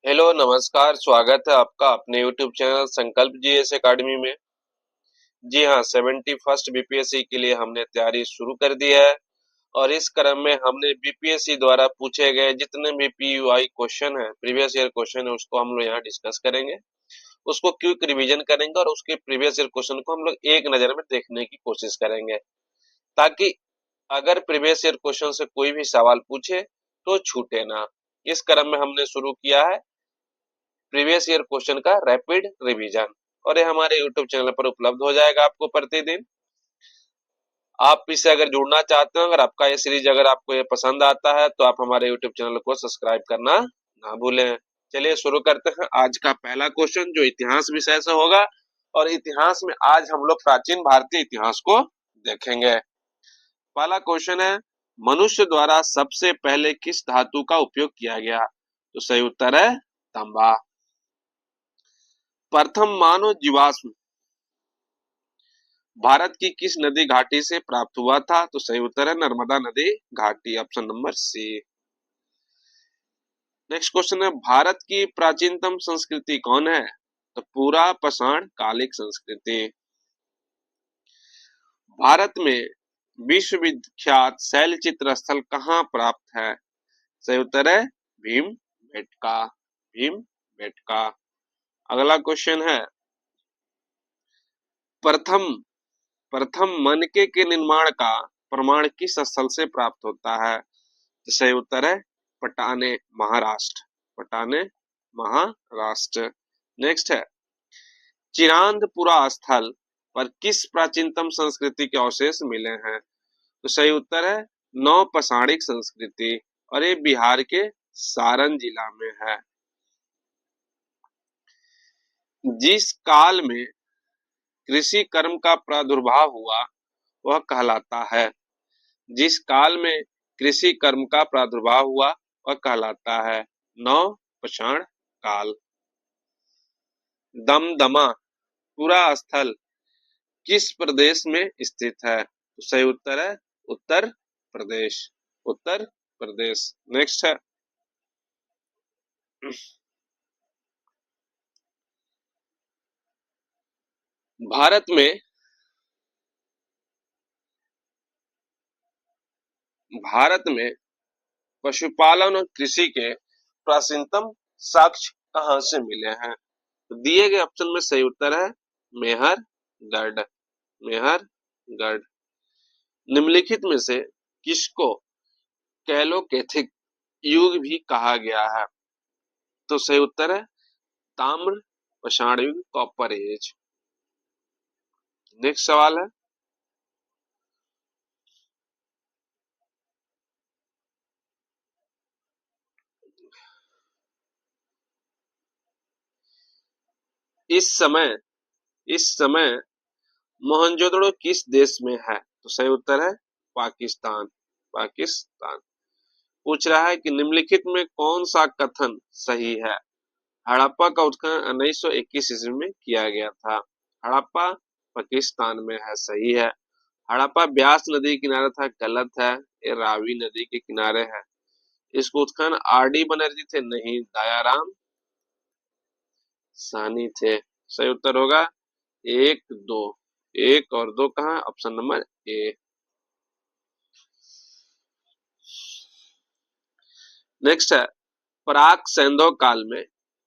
Hello नमस्कार, स्वागत है आपका अपने यूट्यूब चैनल संकल्प जीएस एकेडमी में। जी हाँ, 71st बीपीएससी के लिए हमने तैयारी शुरू कर दी है और इस क्रम में हमने बीपीएससी द्वारा पूछे गए जितने भी पीयूआई क्वेश्चन है, प्रीवियस ईयर क्वेश्चन है, उसको हम लोग यहाँ डिस्कस करेंगे। उसको क्विक रिवीजन करेंगे और उसके प्रीवियस ईयर क्वेश्चन को हम लोग एक नजर में देखने की कोशिश करेंगे, ताकि अगर प्रीवियस ईयर क्वेश्चन से कोई भी सवाल पूछे तो छूटे ना। इस क्रम में हमने शुरू किया है प्रीवियस ईयर क्वेश्चन का रैपिड रिवीजन, और ये हमारे यूट्यूब चैनल पर उपलब्ध हो जाएगा आपको प्रतिदिन। आप इससे अगर जुड़ना चाहते हो, अगर आपका ये सीरीज अगर आपको ये पसंद आता है तो आप हमारे यूट्यूब चैनल को सब्सक्राइब करना ना भूलें। चलिए शुरू करते हैं आज का पहला क्वेश्चन, जो इतिहास विषय से होगा। और इतिहास में आज हम लोग प्राचीन भारतीय इतिहास को देखेंगे। पहला क्वेश्चन है, मनुष्य द्वारा सबसे पहले किस धातु का उपयोग किया गया? तो सही उत्तर है तांबा। प्रथम मानव जीवाश्म भारत की किस नदी घाटी से प्राप्त हुआ था? तो सही उत्तर है नर्मदा नदी घाटी, option number C. Next question है, भारत की प्राचीनतम संस्कृति कौन है? तो पूरा पाषाण कालिक संस्कृति। भारत में विश्व विख्यात शैल चित्र स्थल कहाँ प्राप्त है? सही उत्तर है भीम बेटका, भीम बेटका। अगला क्वेश्चन है, प्रथम प्रथम मनके के निर्माण का प्रमाण किस स्थल से प्राप्त होता है? तो सही उत्तर है पटाने, महाराष्ट्र, पटाने, महाराष्ट्र। नेक्स्ट है, चिरांदपुरा स्थल पर किस प्राचीनतम संस्कृति के अवशेष मिले हैं? तो सही उत्तर है नौ पाषाणिक संस्कृति, और ये बिहार के सारण जिला में है। जिस काल में कृषि कर्म का प्रादुर्भाव हुआ वह कहलाता है? जिस काल में कृषि कर्म का प्रादुर्भाव हुआ वह कहलाता है नव पाषाण काल। दमदमा पूरा स्थल किस प्रदेश में स्थित है? तो सही उत्तर है उत्तर प्रदेश, उत्तर प्रदेश। नेक्स्ट है, भारत में भारत में पशुपालन और कृषि के प्राचीनतम साक्ष्य कहाँ से मिले हैं? तो दिए गए ऑप्शन में सही उत्तर है मेहरगढ़, मेहरगढ़। निम्नलिखित में से किसको कैलोकैथिक युग भी कहा गया है? तो सही उत्तर है ताम्र पाषाण युग, कॉपर एज। नेक्स्ट सवाल है, इस समय इस समय मोहनजोदड़ो किस देश में है? तो सही उत्तर है पाकिस्तान, पाकिस्तान। पूछ रहा है कि निम्नलिखित में कौन सा कथन सही है? हड़प्पा का उत्खनन 1921 ईस्वी में किया गया था। हड़प्पा पाकिस्तान में है, सही है। हड़प्पा ब्यास नदी के किनारे था, गलत है, ये रावी नदी के किनारे है। इसको उत्खनन आर डी बनर्जी थे, नहीं, दयाराम साहनी थे। सही उत्तर होगा एक दो, एक और दो कहाँ? Option number A. नेक्स्ट है, प्राक सैंधव काल में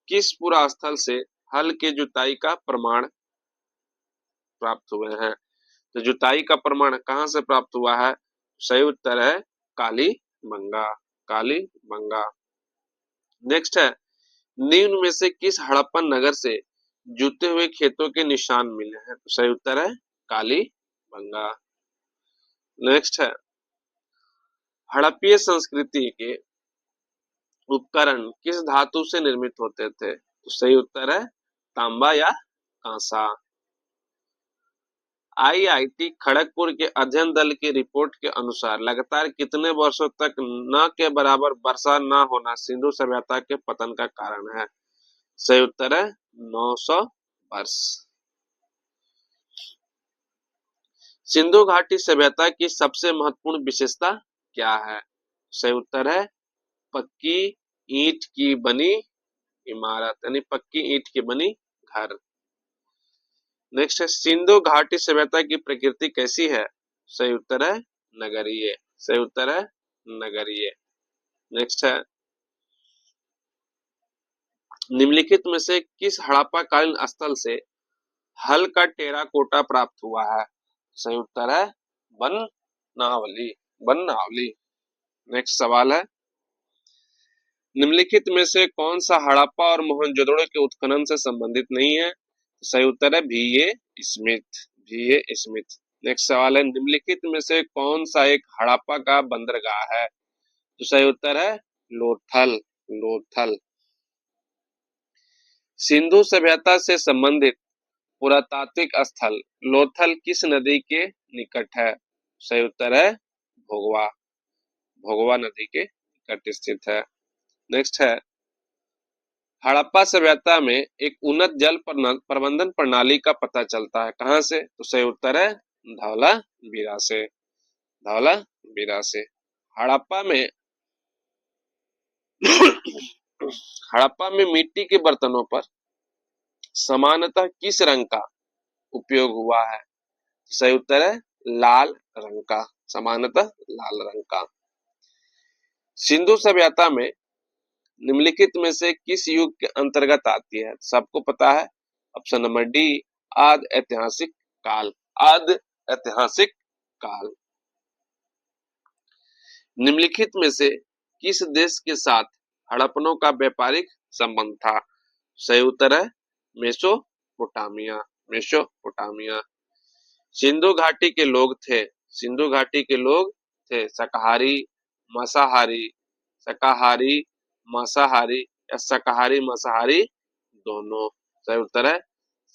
किस पुरा स्थल से हल के जुताई का प्रमाण प्राप्त हुए हैं? तो जुताई का प्रमाण कहाँ से प्राप्त हुआ है? सही उत्तर है कालीबंगा, कालीबंगा। नेक्स्ट है, निम्न में से किस हड़प्पन नगर से जुते हुए खेतों के निशान मिले हैं? तो सही उत्तर है कालीबंगा। नेक्स्ट है, हड़प्पीय संस्कृति के उपकरण किस धातु से निर्मित होते थे? तो सही उत्तर है तांबा या कांसा। आईआईटी खड़गपुर के अध्ययन दल की रिपोर्ट के अनुसार लगातार कितने वर्षों तक न के बराबर वर्षा न होना सिंधु सभ्यता के पतन का कारण है? सही उत्तर है 900 वर्ष। सिंधु घाटी सभ्यता की सबसे महत्वपूर्ण विशेषता क्या है? सही उत्तर है पक्की ईंट की बनी इमारत यानी पक्की ईंट की बनी घर। नेक्स्ट है सिंधु घाटी सभ्यता की प्रकृति कैसी है? सही उत्तर है नगरीय। सही उत्तर है नगरीय। नेक्स्ट है निम्नलिखित में से किस हड़प्पा कालीन स्थल से हल का टेराकोटा प्राप्त हुआ है? सही उत्तर है बननावली। बननावली। नेक्स्ट सवाल है निम्नलिखित में से कौन सा हड़प्पा और मोहनजोदड़ो के उत्खनन से संबंधित नहीं है? सही उत्तर है भी.ए. स्मिथ। भी.ए. स्मिथ। नेक्स्ट सवाल है निम्नलिखित में से कौन सा एक हड़प्पा का बंदरगाह है? तो सही उत्तर है लोथल। लोथल। सिंधु सभ्यता से संबंधित पुरातात्विक स्थल लोथल किस नदी के निकट है? सही उत्तर है भोगवा। भोगवा नदी के निकट स्थित है। नेक्स्ट है हड़प्पा सभ्यता में एक उन्नत जल प्रबंधन प्रणाली का पता चलता है कहां से? तो सही उत्तर है धौलावीरा से। धौलावीरा से। हड़प्पा में हड़प्पा में मिट्टी के बर्तनों पर सामान्यतः किस रंग का उपयोग हुआ है? सही उत्तर है लाल रंग का। सामान्यतः लाल रंग का। सिंधु सभ्यता में निम्नलिखित में से किस युग के अंतर्गत आती है? सबको पता है। ऑप्शन नंबर डी आद ऐतिहासिक काल। आद ऐतिहासिक काल। निम्नलिखित में से किस देश के साथ हड़प्पनों का व्यापारिक संबंध था? सही उत्तर है मेसोपोटामिया। मेसोपोटामिया। सिंधु घाटी के लोग थे। सिंधु घाटी के लोग थे शाकाहारी मांसाहारी। शाकाहारी मांसाहारी या शाकाहारी मांसाहारी दोनों। सही उत्तर है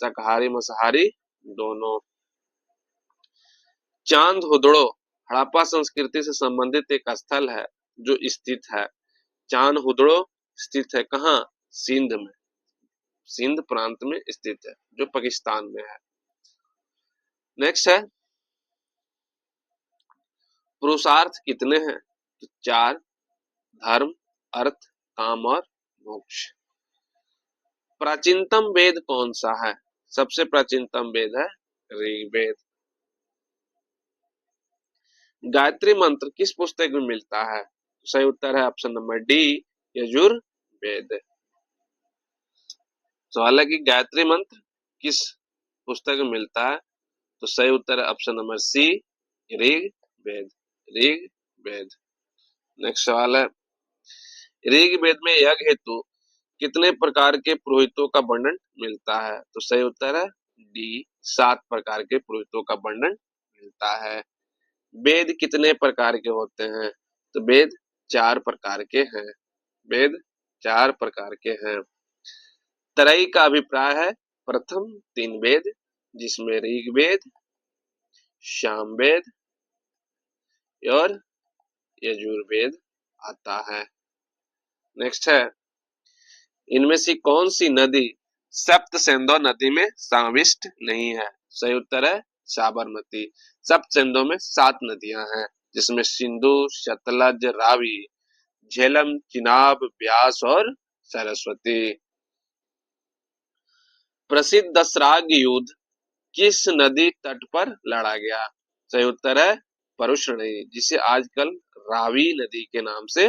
शाकाहारी मांसाहारी दोनों। चांद हुदड़ो हड़प्पा संस्कृति से संबंधित एक स्थल है जो स्थित है। चांद हुदड़ो स्थित है कहाँ? सिंध में। सिंध प्रांत में स्थित है जो पाकिस्तान में है। नेक्स्ट है पुरुषार्थ कितने हैं? तो 4 धर्म अर्थ काम और मोक्ष। प्राचीनतम वेद कौन सा है? सबसे प्राचीनतम वेद है ऋग्वेद। गायत्री मंत्र किस पुस्तक में मिलता है? सही उत्तर है ऑप्शन नंबर डी यजुर्वेद। सवाल है कि गायत्री मंत्र किस पुस्तक में मिलता है? तो सही उत्तर है option number C Rigveda. Rigveda. Next सवाल है ऋग्वेद में यज्ञ हेतु कितने प्रकार के पुरोहितों का वर्णन मिलता है? तो सही उत्तर है डी 7 प्रकार के पुरोहितों का वर्णन मिलता है। वेद कितने प्रकार के होते हैं? तो वेद 4 प्रकार के हैं। वेद 4 प्रकार के हैं। तरई का अभिप्राय है प्रथम 3 वेद जिसमें ऋग्वेद सामवेद और यजुर्वेद आता है। नेक्स्ट है इनमें से कौन सी नदी सप्त सिंधु नदी में समाविष्ट नहीं है? सही उत्तर है साबरमती। सप्त सिंधु में 7 नदियां हैं जिसमें सिंधु सतलज रावी झेलम चिनाब ब्यास और सरस्वती। प्रसिद्ध दसराग युद्ध किस नदी तट पर लड़ा गया? सही उत्तर है परुष्णी जिसे आजकल रावी नदी के नाम से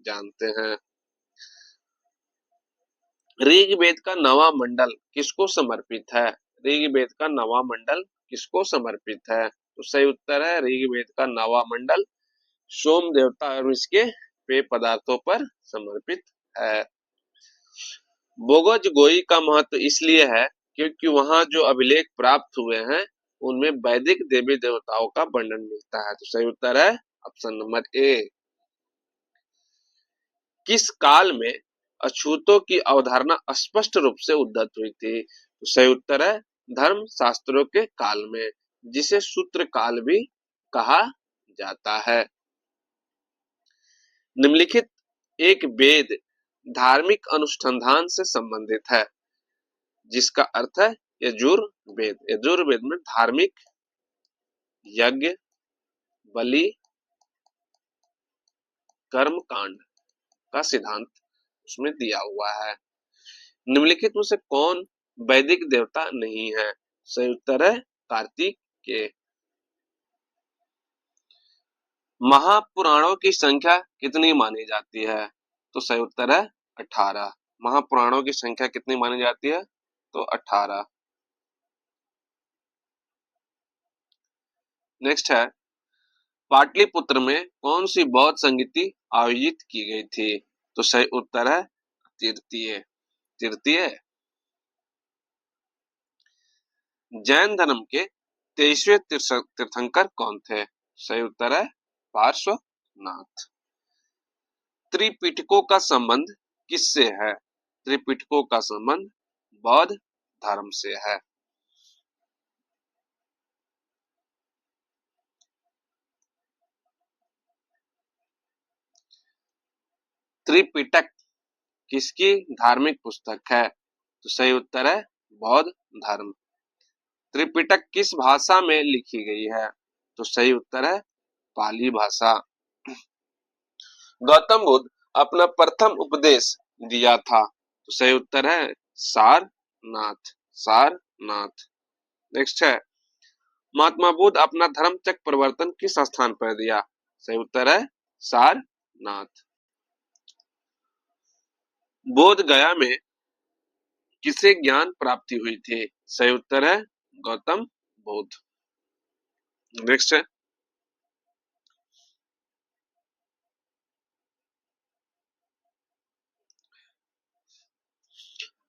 जानते हैं। ऋग्वेद का नवा मंडल किसको समर्पित है? ऋग्वेद का नवा मंडल किसको समर्पित है? तो सही उत्तर है ऋग्वेद का नवा मंडल सोम देवता और इसके पेय पदार्थों पर समर्पित है। बोगज गोई का महत्व इसलिए है क्योंकि वहां जो अभिलेख प्राप्त हुए हैं उनमें वैदिक देवी देवताओं का वर्णन मिलता है। तो सही उत्तर है ऑप्शन नंबर ए। किस काल में अछूतों की अवधारणा स्पष्ट रूप से उद्धत हुई थी? तो सही उत्तर है धर्म शास्त्रों के काल में जिसे सूत्र काल भी कहा जाता है। निम्नलिखित एक वेद धार्मिक अनुसंधान से संबंधित है जिसका अर्थ है यजुर्वेद। यजुर्वेद में धार्मिक यज्ञ बलि कर्म कांड का सिद्धांत उसमें दिया हुआ है। निम्नलिखित में से कौन वैदिक देवता नहीं है? सही उत्तर है कार्तिकेय। महापुराणों की संख्या कितनी मानी जाती है? तो सही उत्तर है 18। महापुराणों की संख्या कितनी मानी जाती है? तो 18। नेक्स्ट है, पाटलिपुत्र में कौन सी बौद्ध संगीति आयोजित की गई थी? तो सही उत्तर है तृतीय। तृतीय। जैन धर्म के 23वें तीर्थंकर कौन थे? सही उत्तर है पार्श्वनाथ। त्रिपिटकों का संबंध किससे है? त्रिपिटकों का संबंध बौद्ध धर्म से है। त्रिपिटक किसकी धार्मिक पुस्तक है? तो सही उत्तर है बौद्ध धर्म। त्रिपिटक किस भाषा में लिखी गई है? तो सही उत्तर है पाली भाषा। गौतम बुद्ध अपना प्रथम उपदेश दिया था? तो सही उत्तर है सारनाथ। सारनाथ। नेक्स्ट है, महात्मा बुद्ध अपना धर्म चक्र परिवर्तन किस स्थान पर दिया? सही उत्तर है सारनाथ। बोध गया में किसे ज्ञान प्राप्ति हुई थी? सही उत्तर है गौतम बुद्ध। नेक्स्ट है,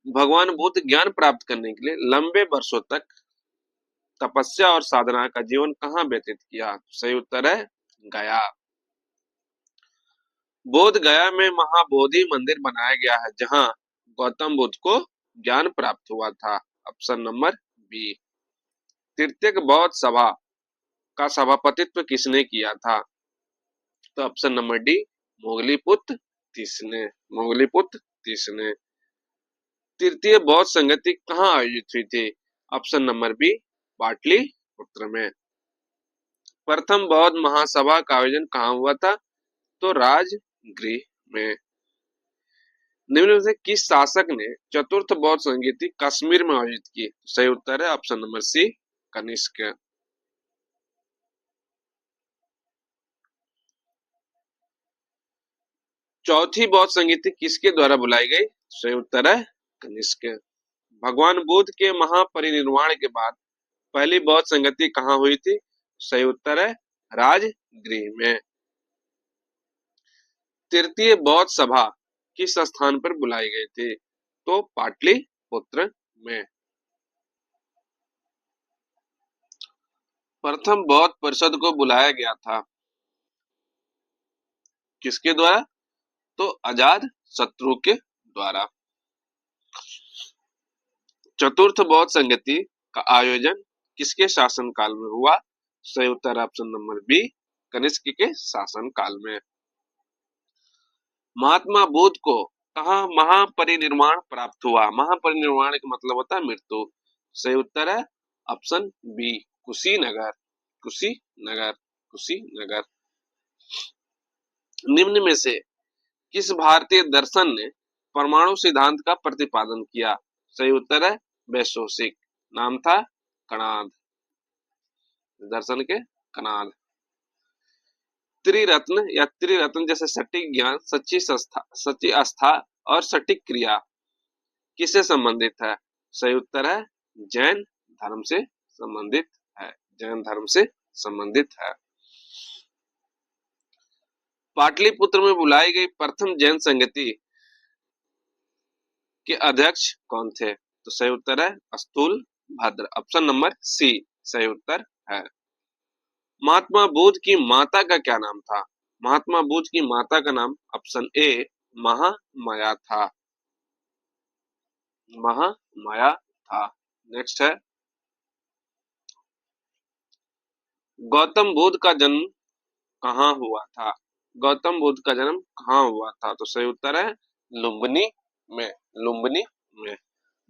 भगवान बुद्ध ज्ञान प्राप्त करने के लिए लंबे वर्षों तक तपस्या और साधना का जीवन कहाँ व्यतीत किया? सही उत्तर है गया। बोध गया में महाबोधि मंदिर बनाया गया है जहां गौतम बुद्ध को ज्ञान प्राप्त हुआ था। Option number B. तृतीयक बौद्ध सभा का सभापतित्व किसने किया था? तो ऑप्शन नंबर डी मोगलीपुत्र तीसरे। मोगलीपुत्र तीसरे। तृतीय बौद्ध संगति कहाँ आयोजित हुई थी? ऑप्शन नंबर बी पाटलिपुत्र में। प्रथम बौद्ध महासभा का आयोजन कहाँ हुआ था? तो राजगृह में। निम्न में से किस शासक ने चतुर्थ बौद्ध संगीति कश्मीर में आयोजित की? सही उत्तर है ऑप्शन नंबर सी कनिष्क। चौथी बौद्ध संगीति किसके द्वारा बुलाई गई? सही उत्तर है कनिष्क। भगवान बुद्ध के महापरिनिर्वाण के बाद पहली बौद्ध संगति कहाँ हुई थी? सही उत्तर है राजगृह में। तृतीय बौद्ध सभा किस स्थान पर बुलाई गई थी? तो पाटलिपुत्र में। प्रथम बौद्ध परिषद को बुलाया गया था किसके द्वारा? तो अजात शत्रु के द्वारा। चतुर्थ बौद्ध संगति का आयोजन किसके शासन काल में हुआ? सही उत्तर ऑप्शन नंबर बी कनिष्क के शासन काल में। महात्मा बुद्ध को कहाँ महापरिनिर्वाण प्राप्त हुआ? महापरिनिर्वाण का मतलब होता है मृत्यु। सही उत्तर है ऑप्शन बी कुशीनगर। कुशीनगर। कुशीनगर। निम्न में से किस भारतीय दर्शन ने परमाणु सिद्धांत का प्रतिपादन किया? सही उत्तर है वैशेषिक। नाम था कणाद। दर्शन के कणाद। त्रिरत्न या त्रिरत्न जैसे सटीक ज्ञान, सच्ची आस्था और सटीक क्रिया किससे संबंधित है? सही उत्तर है जैन धर्म से संबंधित है। जैन धर्म से संबंधित है। पाटलिपुत्र में बुलाई गई प्रथम जैन संगति के अध्यक्ष कौन थे? तो सही उत्तर है अस्तुल भद्र। ऑप्शन नंबर सी सही उत्तर है। महात्मा बुद्ध की माता का क्या नाम था? महात्मा बुद्ध की माता का नाम ऑप्शन ए महामाया था। महामाया था। नेक्स्ट है, गौतम बुद्ध का जन्म कहाँ हुआ था? गौतम बुद्ध का जन्म कहाँ हुआ था? तो सही उत्तर है लुम्बिनी में। लुम्बिनी में।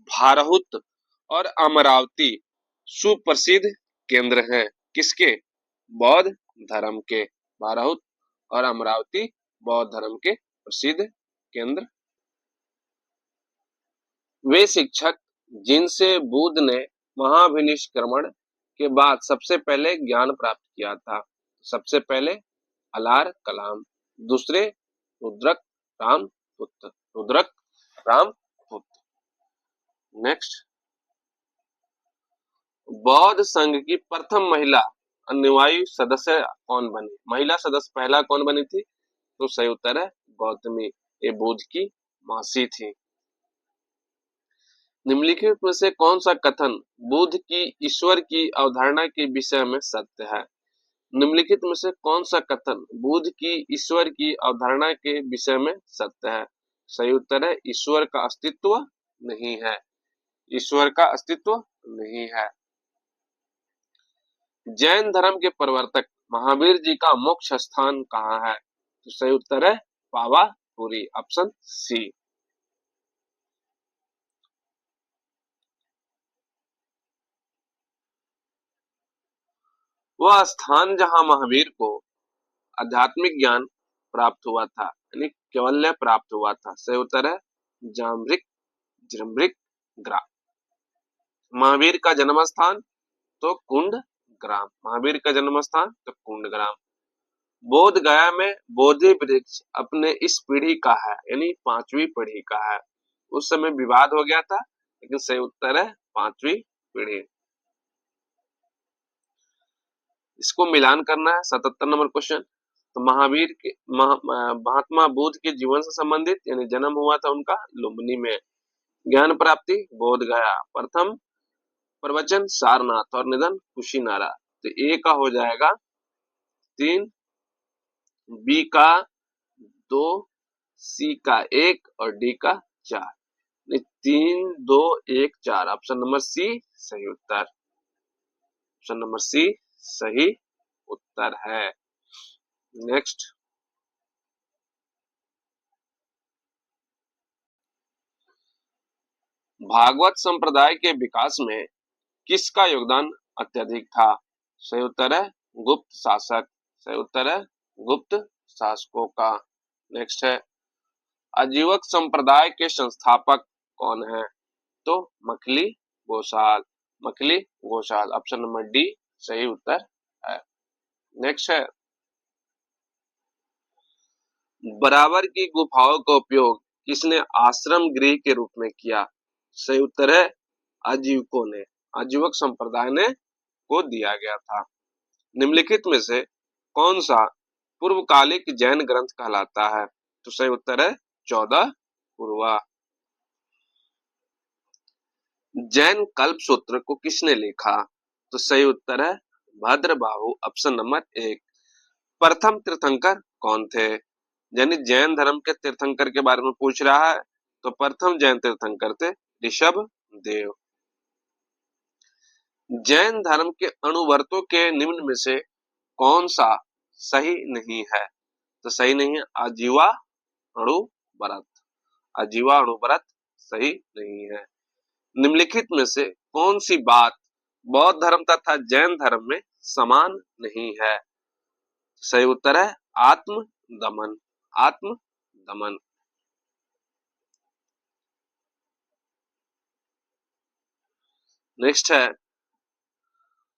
भारहुत और अमरावती सुप्रसिद्ध केंद्र हैं किसके? बौद्ध धर्म के। भारहुत और अमरावती बौद्ध धर्म के प्रसिद्ध केंद्र। वे शिक्षक जिनसे बुद्ध ने महाभिनिष्क्रमण के बाद सबसे पहले ज्ञान प्राप्त किया था। सबसे पहले अलार कलाम, दूसरे रुद्रक रामपुत्र, रुद्रक रामपुत्र। नेक्स्ट, बौद्ध संघ की प्रथम महिला अनुयायी सदस्य कौन बनी? महिला सदस्य पहला कौन बनी थी? तो सही उत्तर है गौतमी, ये बुद्ध की मासी थी। निम्नलिखित में से कौन सा कथन बुद्ध की ईश्वर की अवधारणा के विषय में सत्य है? निम्नलिखित में से कौन सा कथन बुद्ध की ईश्वर की अवधारणा के विषय में सत्य है? सही उत्तर है ईश्वर का अस्तित्व नहीं है, ईश्वर का अस्तित्व नहीं है। जैन धर्म के प्रवर्तक महावीर जी का मोक्ष स्थान कहाँ है? तो सही उत्तर है पावापुरी, ऑप्शन सी। वह स्थान जहां महावीर को आध्यात्मिक ज्ञान प्राप्त हुआ था, यानी कैवल्य प्राप्त हुआ था। सही उत्तर है जामरिक जृम्भिक ग्राम। महावीर का जन्म स्थान तो कुंड ग्राम, महावीर का जन्म स्थान तो कुंड ग्राम। बोध गया में बोधि वृक्ष अपने इस पीढ़ी का है, यानी 5वीं पीढ़ी का है। उस समय विवाद हो गया था, लेकिन सही उत्तर है 5वीं पीढ़ी। इसको मिलान करना है 77 नंबर क्वेश्चन। तो महावीर के महात्मा बुद्ध के जीवन से संबंधित, यानी जन्म हुआ था उनका लुम्बिनी में। ज्ञान प्राप्ति बोध गया, प्रथम प्रवचन सारनाथ और निधन कुशीनारा। तो ए का हो जाएगा 3, बी का 2, सी का 1 और डी का 4। 3, 2, 1, 4, ऑप्शन नंबर सी सही उत्तर, ऑप्शन नंबर सी सही उत्तर है। नेक्स्ट, भागवत संप्रदाय के विकास में किसका योगदान अत्यधिक था? सही उत्तर है गुप्त शासक, सही उत्तर है गुप्त शासकों का। नेक्स्ट है, आजीवक संप्रदाय के संस्थापक कौन है? तो Makkhali Gosala, Makkhali Gosala, option number D सही उत्तर है। नेक्स्ट है, बराबर की गुफाओं का उपयोग किसने आश्रम गृह के रूप में किया? सही उत्तर है आजीवकों ने, आजीवक संप्रदाय ने को दिया गया था। निम्नलिखित में से कौन सा पूर्वकालिक जैन ग्रंथ कहलाता है? तो सही उत्तर है 14 पूर्वा। जैन कल्प सूत्र को किसने लिखा? तो सही उत्तर है भद्रबाहु, ऑप्शन नंबर 1। प्रथम तीर्थंकर कौन थे? यानी जैन धर्म के तीर्थंकर के बारे में पूछ रहा है, तो प्रथम जैन तीर्थंकर थे ऋषभ देव। जैन धर्म के अणुव्रतों के निम्न में से कौन सा सही नहीं है? तो सही नहीं है आजीवा अणुव्रत, आजीवा अणुव्रत सही नहीं है। निम्नलिखित में से कौन सी बात बौद्ध धर्म तथा जैन धर्म में समान नहीं है? सही उत्तर है आत्म दमन, आत्म दमन। नेक्स्ट है,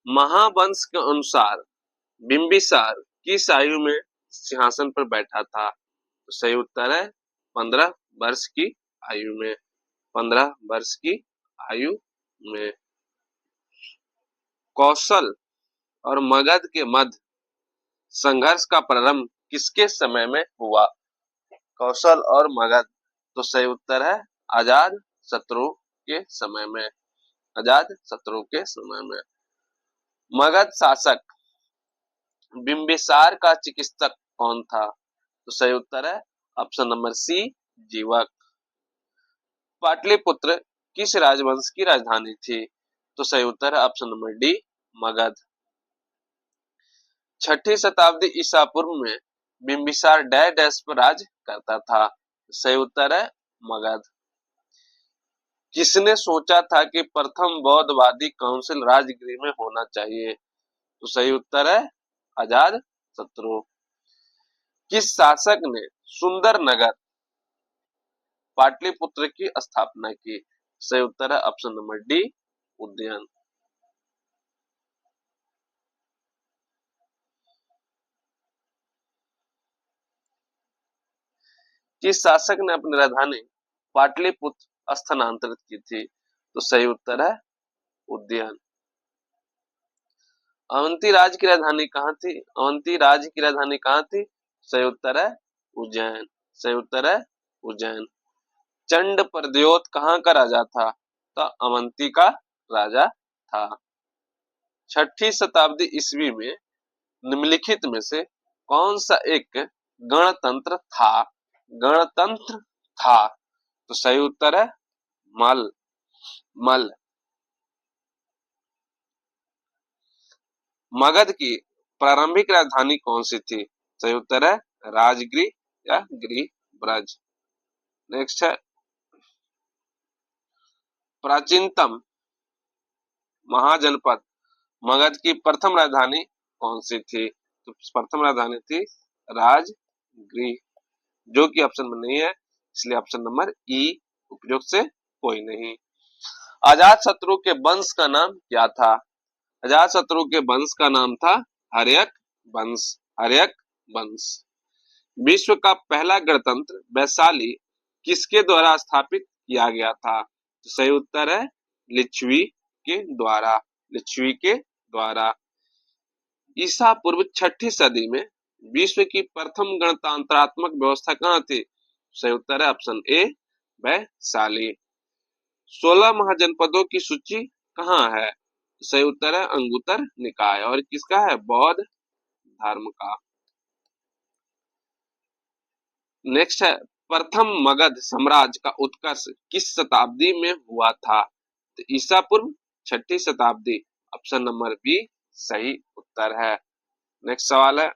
महावंश के अनुसार बिंबिसार किस आयु में सिंहासन पर बैठा था? तो सही उत्तर है 15 वर्ष की आयु में, 15 वर्ष की आयु में। कौशल और मगध के मध्य संघर्ष का प्रारंभ किसके समय में हुआ? कौशल और मगध, तो सही उत्तर है आजाद शत्रु के समय में, आजाद शत्रु के समय में। मगध शासक बिंबिसार का चिकित्सक कौन था? तो सही उत्तर है ऑप्शन नंबर सी जीवक। पाटलिपुत्र किस राजवंश की राजधानी थी? तो सही उत्तर है ऑप्शन नंबर डी मगध। 6ठी शताब्दी ईसा पूर्व में बिंबिसार डैश पर राज करता था। सही उत्तर है मगध। किसने सोचा था कि प्रथम बौद्धवादी काउंसिल राजगृह में होना चाहिए? तो सही उत्तर है आजाद शत्रु। किस शासक ने सुंदर नगर पाटलिपुत्र की स्थापना की? सही उत्तर है ऑप्शन नंबर डी, उद्यान। किस शासक ने अपनी राजधानी पाटलिपुत्र स्थानांतरित की थी? तो सही उत्तर है उद्यान। अवंती राज्य की राजधानी कहाँ थी? अवंती राज्य की राजधानी कहाँ थी? सही उत्तर है उज्जैन। सही उत्तर है उज्जैन। चंड प्रद्योत कहाँ का राजा था? तो अवंती का राजा था। 6ठी शताब्दी ईस्वी में निम्नलिखित में से कौन सा एक गणतंत्र था? गणतंत्र था। तो सही उत्तर है मल। मल। मगध की प्रारंभिक राजधानी कौन सी थी? सही उत्तर है राजगृह या गृह ब्रज। नेक्स्ट है प्राचीनतम महाजनपद मगध की प्रथम राजधानी कौन सी थी? तो प्रथम राजधानी थी राजगृह, जो कि ऑप्शन में नहीं है, इसलिए ऑप्शन नंबर ई उपयुक्त से कोई नहीं। अजात शत्रु के वंश का नाम क्या था? अजात शत्रु के वंश का नाम था हर्यक वंश। हर्यक वंश। विश्व का पहला गणतंत्र वैशाली किसके द्वारा स्थापित किया गया था? तो सही उत्तर है लिच्छवी के द्वारा। लिच्छवी के द्वारा। ईसा पूर्व 6ठी सदी में विश्व की प्रथम गणतंत्रात्मक व्यवस्था कहाँ थी? सही उत्तर है ऑप्शन ए वैशाली। 16 महाजनपदों की सूची कहाँ है? सही उत्तर है अंगुत्तर निकाय, और किसका है? बौद्ध धर्म का। नेक्स्ट है प्रथम मगध साम्राज्य का उत्कर्ष किस शताब्दी में हुआ था? तो ईसा पूर्व 6ठी शताब्दी, ऑप्शन नंबर बी सही उत्तर है। नेक्स्ट सवाल है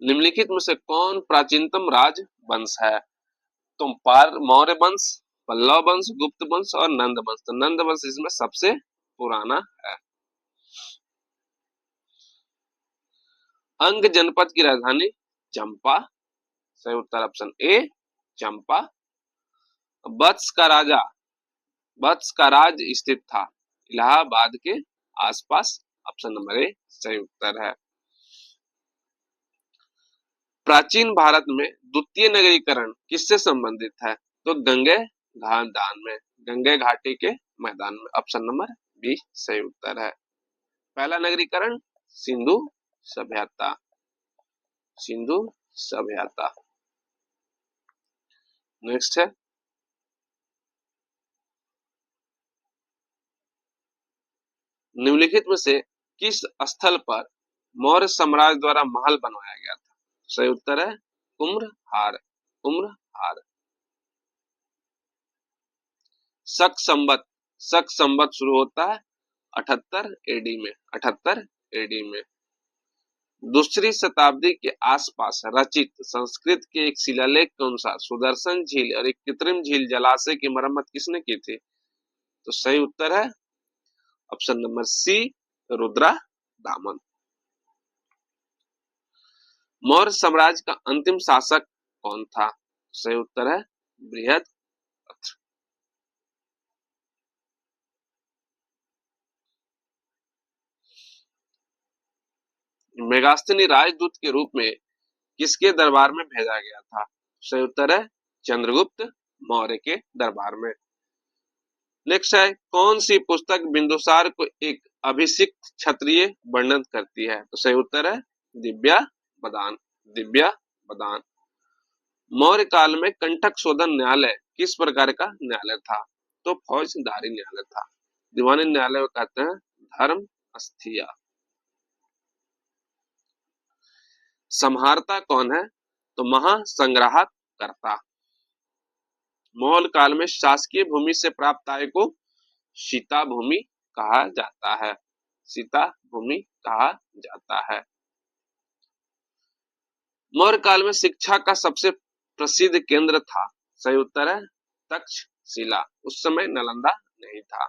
निम्नलिखित में से कौन प्राचीनतम राजवंश है? तो मौर्य वंश, पल्लव वंश, गुप्त वंश और नंद वंश। तो नंद वंश इसमें सबसे पुराना है। अंग जनपद की राजधानी चंपा। सही उत्तर ऑप्शन ए चंपा। वत्स का राजा, वत्स का राज स्थित था इलाहाबाद के आसपास। ऑप्शन नंबर ए सही उत्तर है। प्राचीन भारत में द्वितीय नगरीकरण किससे संबंधित है? तो गंगे घाटान में, गंगे घाटी के मैदान में। ऑप्शन नंबर बी सही उत्तर है। पहला नगरीकरण सिंधु सभ्यता। सिंधु सभ्यता। नेक्स्ट है निम्नलिखित में से किस स्थल पर मौर्य साम्राज्य द्वारा महल बनवाया गया था? सही उत्तर है कुम्भहार। कुम्भहार। शक संवत, शक संवत शुरू होता है 78 एडी में। 78 एडी में। दूसरी शताब्दी के आसपास रचित संस्कृत के एक शिलालेख के अनुसार सुदर्शन झील और एक कृत्रिम झील जलाशय की मरम्मत किसने की थी? तो सही उत्तर है ऑप्शन नंबर सी रुद्रा दामन। मौर्य साम्राज्य का अंतिम शासक कौन था? सही उत्तर है बृहस्पति। मेगास्थिनी राजदूत के रूप में किसके दरबार में भेजा गया था? सही उत्तर है चंद्रगुप्त मौर्य के दरबार में। नेक्स्ट है कौन सी पुस्तक बिंदुसार को एक अभिषिक्त क्षत्रिय वर्णन करती है? तो सही उत्तर है दिव्या बदान। दिव्या बदान। मौर्य काल में कंटक शोधन न्यायालय किस प्रकार का न्यायालय था? तो फौजदारी न्यायालय था। दीवानी न्यायालय को कहते हैं धर्म अस्थिया। संहारता कौन है? तो महासंग्राहक करता। मौर्य काल में शासकीय भूमि से प्राप्त आय को सीता भूमि कहा जाता है। सीता भूमि कहा जाता है। मौर्य काल में शिक्षा का सबसे प्रसिद्ध केंद्र था। सही उत्तर है तक्षशिला। उस समय नालंदा नहीं था।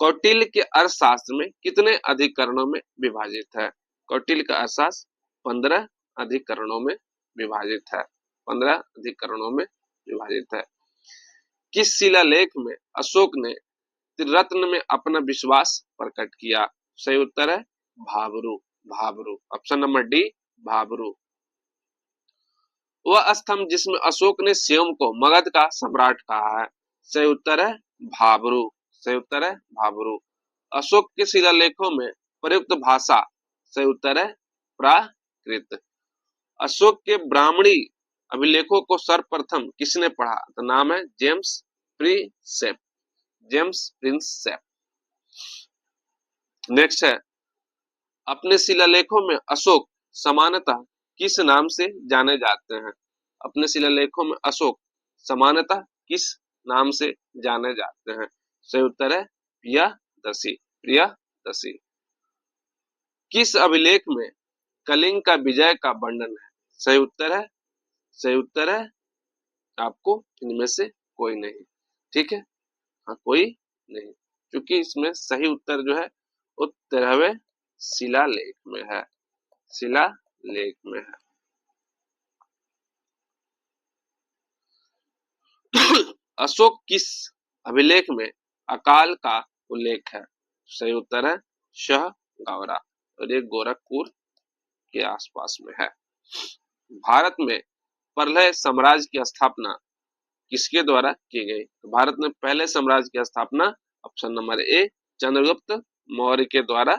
कौटिल्य के अर्थशास्त्र में कितने अधिकरणों में विभाजित है? कौटिल्य का अर्थशास्त्र 15 अधिकरणों में विभाजित है। 15 अधिकरणों में विभाजित है। किस शिलालेख में अशोक ने त्रिरत्न में अपना विश्वास प्रकट किया? सही उत्तर है Bhabru. Bhabru, option number D, Bhabru. वह स्तंभ जिसमें अशोक ने स्वयं को मगध का सम्राट कहा है? सही उत्तर है भाबरू। सही उत्तर है भाबरू। अशोक के शिलालेखों में प्रयुक्त भाषा? सही उत्तर है प्राकृत। अशोक के ब्राह्मणी अभिलेखों को सर्वप्रथम किसने पढ़ा? तो नाम है James Prinsep. James Prinsep. Next है, अपने शिलालेखों में अशोक सामान्यतः किस नाम से जाने जाते हैं? अपने शिलालेखों में अशोक सामान्यतः किस नाम से जाने जाते हैं? सही उत्तर है प्रियदर्शी। प्रियदर्शी। किस अभिलेख में कलिंग का विजय का वर्णन है? सही उत्तर है, सही उत्तर है आपको इनमें से कोई नहीं। ठीक है, हाँ कोई नहीं, क्योंकि इसमें सही उत्तर जो है वो 13वें शिलालेख में है। शिलालेख में है। अशोक किस अभिलेख में अकाल का उल्लेख है? सही उत्तर है शाहगौरा, और ये गोरखपुर के आसपास में है। भारत में प्रलय साम्राज्य की स्थापना किसके द्वारा की गई? तो भारत में पहले साम्राज्य की स्थापना option number A Chandragupta Maurya के द्वारा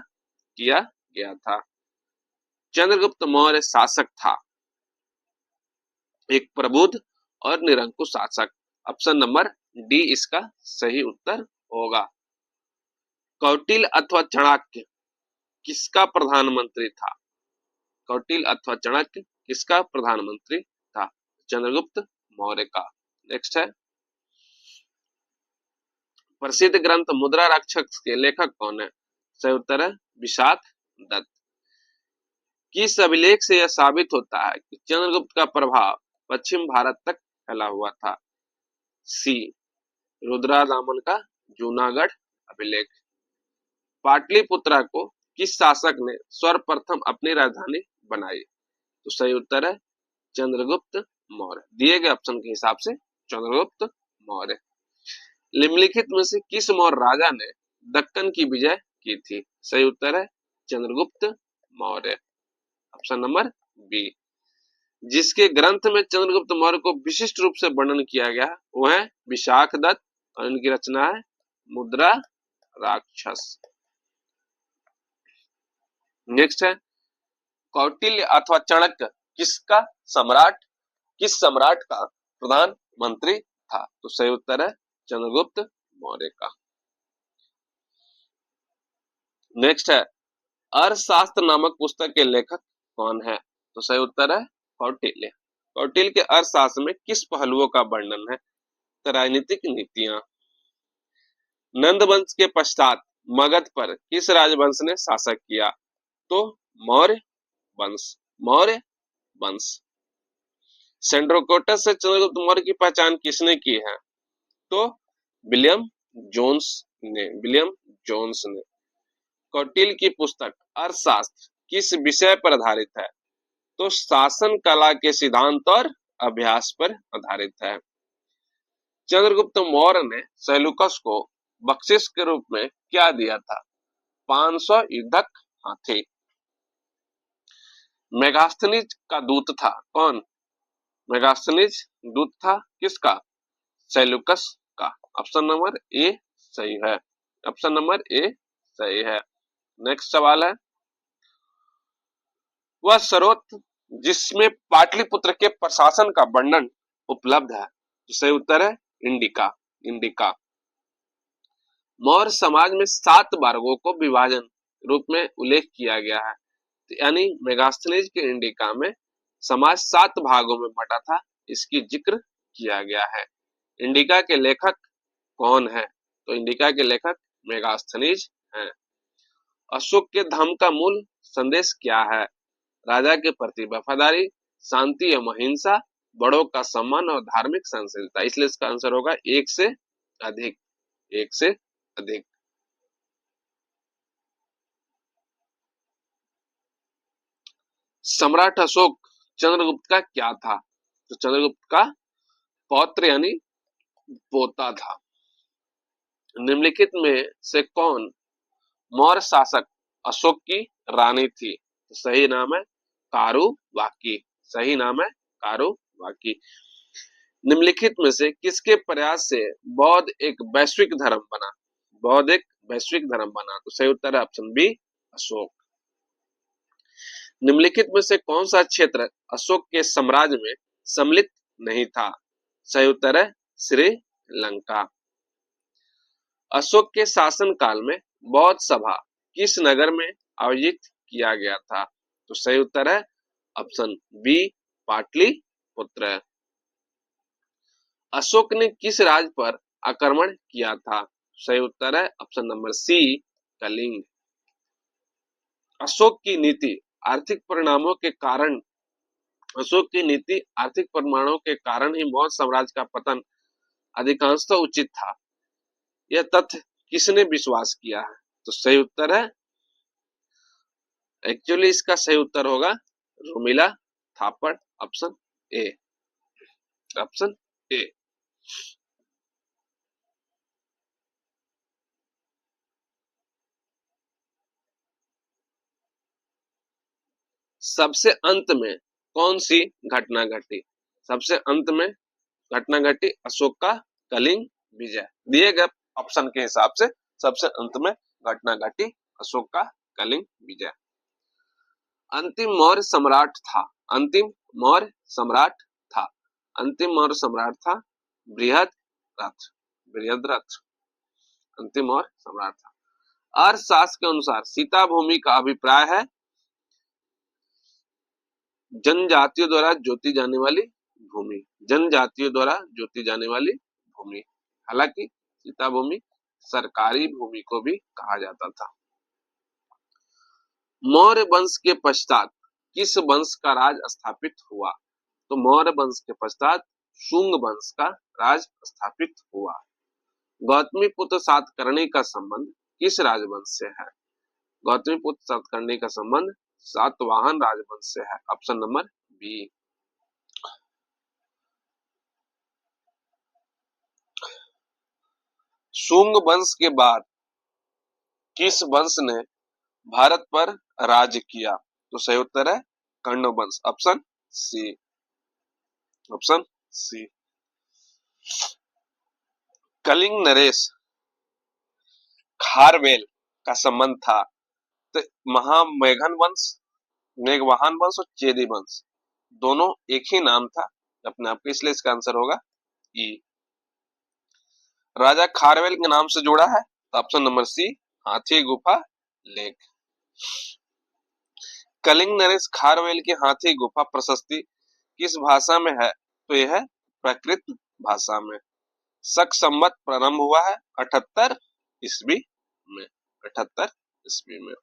किया गया था। चंद्रगुप्त मौर्य शासक था एक प्रबुद्ध और निरंकुश शासक। ऑप्शन नंबर डी इसका सही उत्तर होगा। कौटिल्य अथवा चाणक्य किसका प्रधानमंत्री था? कौटिल्य अथवा चाणक्य किसका प्रधानमंत्री था? चंद्रगुप्त मौर्य का। नेक्स्ट है, प्रसिद्ध ग्रंथ मुद्रा राक्षस के लेखक कौन है? सही उत्तर है विशाख दत्त। किस अभिलेख से यह साबित होता है कि चंद्रगुप्त का प्रभाव पश्चिम भारत तक फैला हुआ था? सी रुद्रदामन का जूनागढ़ अभिलेख। पाटलिपुत्रा को किस शासक ने सर्वप्रथम अपनी राजधानी बनाई? तो सही उत्तर है चंद्रगुप्त मौर्य। दिए गए ऑप्शन के हिसाब से चंद्रगुप्त मौर्य। निम्नलिखित में से किस मौर्य राजा ने दक्कन की विजय की थी? सही उत्तर है Chandragupta Maurya, option number B. जिसके ग्रंथ में चंद्रगुप्त मौर्य को विशिष्ट रूप से वर्णन किया गया वो है विशाख दत्त, और इनकी रचना है मुद्रा राक्षस। नेक्स्ट है, कौटिल्य अथवा चाणक्य किस सम्राट का प्रधानमंत्री था? तो सही उत्तर है चंद्रगुप्त मौर्य का। नेक्स्ट है, अर्थशास्त्र नामक पुस्तक के लेखक कौन है? तो सही उत्तर है कौटिल्य। कौटिल्य के अर्थशास्त्र में किस पहलुओं का वर्णन है? तो राजनीतिक नीतियां। नंद वंश के पश्चात मगध पर किस राजवंश ने शासक किया? तो मौर्य वंश। मौर्य वंश। सेंड्रोकोटस से चंद्रगुप्त मौर्य की पहचान किसने की है? तो विलियम जोन्स ने। विलियम जोन्स ने। कौटिल्य की पुस्तक अर्थशास्त्र किस विषय पर आधारित है? तो शासन कला के सिद्धांत और अभ्यास पर आधारित है। चंद्रगुप्त मौर्य ने सेल्यूकस को बख्शिश के रूप में क्या दिया था? 500 युद्धक हाथी। मेगास्थनीज का दूत था कौन? मेगास्थनीज दूत था किसका? सेल्यूकस का। ऑप्शन नंबर ए सही है। ऑप्शन नंबर ए सही है। नेक्स्ट सवाल है, वह स्रोत जिसमें पाटलिपुत्र के प्रशासन का वर्णन उपलब्ध है? तो सही उत्तर है इंडिका। इंडिका। मौर्य समाज में 7 वर्गों को विभाजन रूप में उल्लेख किया गया है, यानी मेगास्थनीज के इंडिका में समाज 7 भागों में बटा था, इसकी जिक्र किया गया है। इंडिका के लेखक कौन है? तो इंडिका के लेखक मेगास्थनीज हैं। अशोक के धम्म का मूल संदेश क्या है? राजा के प्रति वफादारी, शांति एवं अहिंसा, बड़ों का सम्मान और धार्मिक सहनशीलता। इसलिए इसका आंसर होगा एक से अधिक। एक से अधिक। सम्राट अशोक चंद्रगुप्त का क्या था? तो चंद्रगुप्त का पौत्र यानी पोता था। निम्नलिखित में से कौन मौर्य शासक अशोक की रानी थी? तो सही नाम है कारुबाकी। सही नाम है कारुबाकी। निम्नलिखित में से किसके प्रयास से बौद्ध एक वैश्विक धर्म बना? बौद्ध एक वैश्विक धर्म बना, तो सही उत्तर है ऑप्शन बी अशोक। निम्नलिखित में से कौन सा क्षेत्र अशोक के साम्राज्य में सम्मिलित नहीं था? सही उत्तर है श्रीलंका। अशोक के शासन काल में बौद्ध सभा किस नगर में आयोजित किया गया था? तो सही उत्तर है ऑप्शन बी पाटलिपुत्र। अशोक ने किस राज्य पर आक्रमण किया था? सही उत्तर है option number C Kalinga. Ashoka की नीति आर्थिक परिणामों के कारण अशोक की नीति आर्थिक परिणामों के कारण ही बौद्ध साम्राज्य का पतन अधिकांशतः उचित था, यह तथ्य किसने विश्वास किया है? तो सही उत्तर है, एक्चुअली इसका सही उत्तर होगा Romila Thapar, option A. Option A. सबसे अंत में कौन सी घटना घटी? सबसे अंत में घटना घटी अशोक का कलिंग विजय। दिए गए ऑप्शन के हिसाब से सबसे अंत में घटना घटी अशोक का कलिंग विजय। अंतिम मौर्य सम्राट था। अंतिम मौर्य सम्राट था। अंतिम मौर्य सम्राट था बृहद्रथ। बृहद्रथ अंतिम मौर्य सम्राट था। अर्थशास्त्र के अनुसार सीता भूमि का अभिप्राय है जनजातियों द्वारा जोती जाने वाली भूमि। जनजातियों द्वारा जोती जाने वाली भूमि। हालांकि सीता भूमि सरकारी भूमि को भी कहा जाता था। मौर्य वंश के पश्चात किस वंश का राज स्थापित हुआ? तो मौर्य वंश के पश्चात शुंग वंश का राज स्थापित हुआ। गौतमी पुत्र सातकर्णी का संबंध किस राजवंश से है? गौतमी पुत्र सातकर्णी का संबंध सातवाहन राजवंश से है। Option number B. शुंग वंश के बाद किस वंश ने भारत पर राज किया? तो सही उत्तर है कर्ण वंश। Option C. Option C. Kalinga नरेश खारवेल का संबंध था तो महामेघन वंश, मेघवाहन वंश और चेदी वंश दोनों एक ही नाम था अपने आप के, इसलिए इसका आंसर होगा ई। राजा खारवेल के नाम से जोड़ा है तो ऑप्शन नंबर सी हाथी गुफा लेक। कलिंग नरेश खारवेल की हाथी गुफा प्रशस्ति किस भाषा में है? तो यह है प्राकृत भाषा में। शक संवत प्रारंभ हुआ है 78 ईस्वी में। 78 ईस्वी में।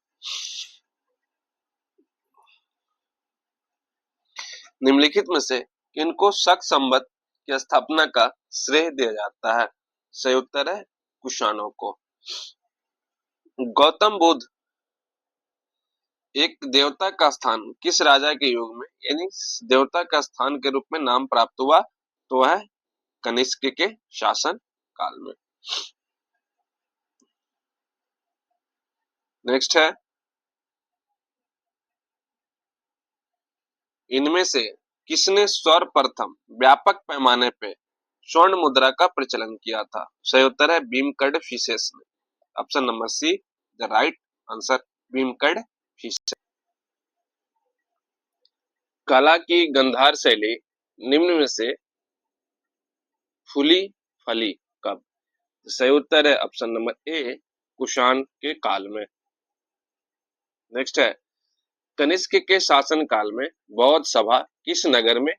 निम्नलिखित में से किनको शक संवत की स्थापना का श्रेय दिया जाता है? सही उत्तर है कुषाणों को। गौतम बुद्ध एक देवता का स्थान किस राजा के युग में यानी देवता का स्थान के रूप में नाम प्राप्त हुआ? तो वह कनिष्क के शासन काल में। नेक्स्ट है, इनमें से किसने सर्वप्रथम व्यापक पैमाने पे स्वर्ण मुद्रा का प्रचलन किया था? सही उत्तर है भीमकड़फिसेस ने। Option number C the right answer, भीमकड़फिसेस। कला की गंधार शैली निम्न में से फूली फली कब? सही उत्तर है ऑप्शन नंबर ए कुषाण के काल में। नेक्स्ट है, कनिष्क के शासन काल में बौद्ध सभा किस नगर में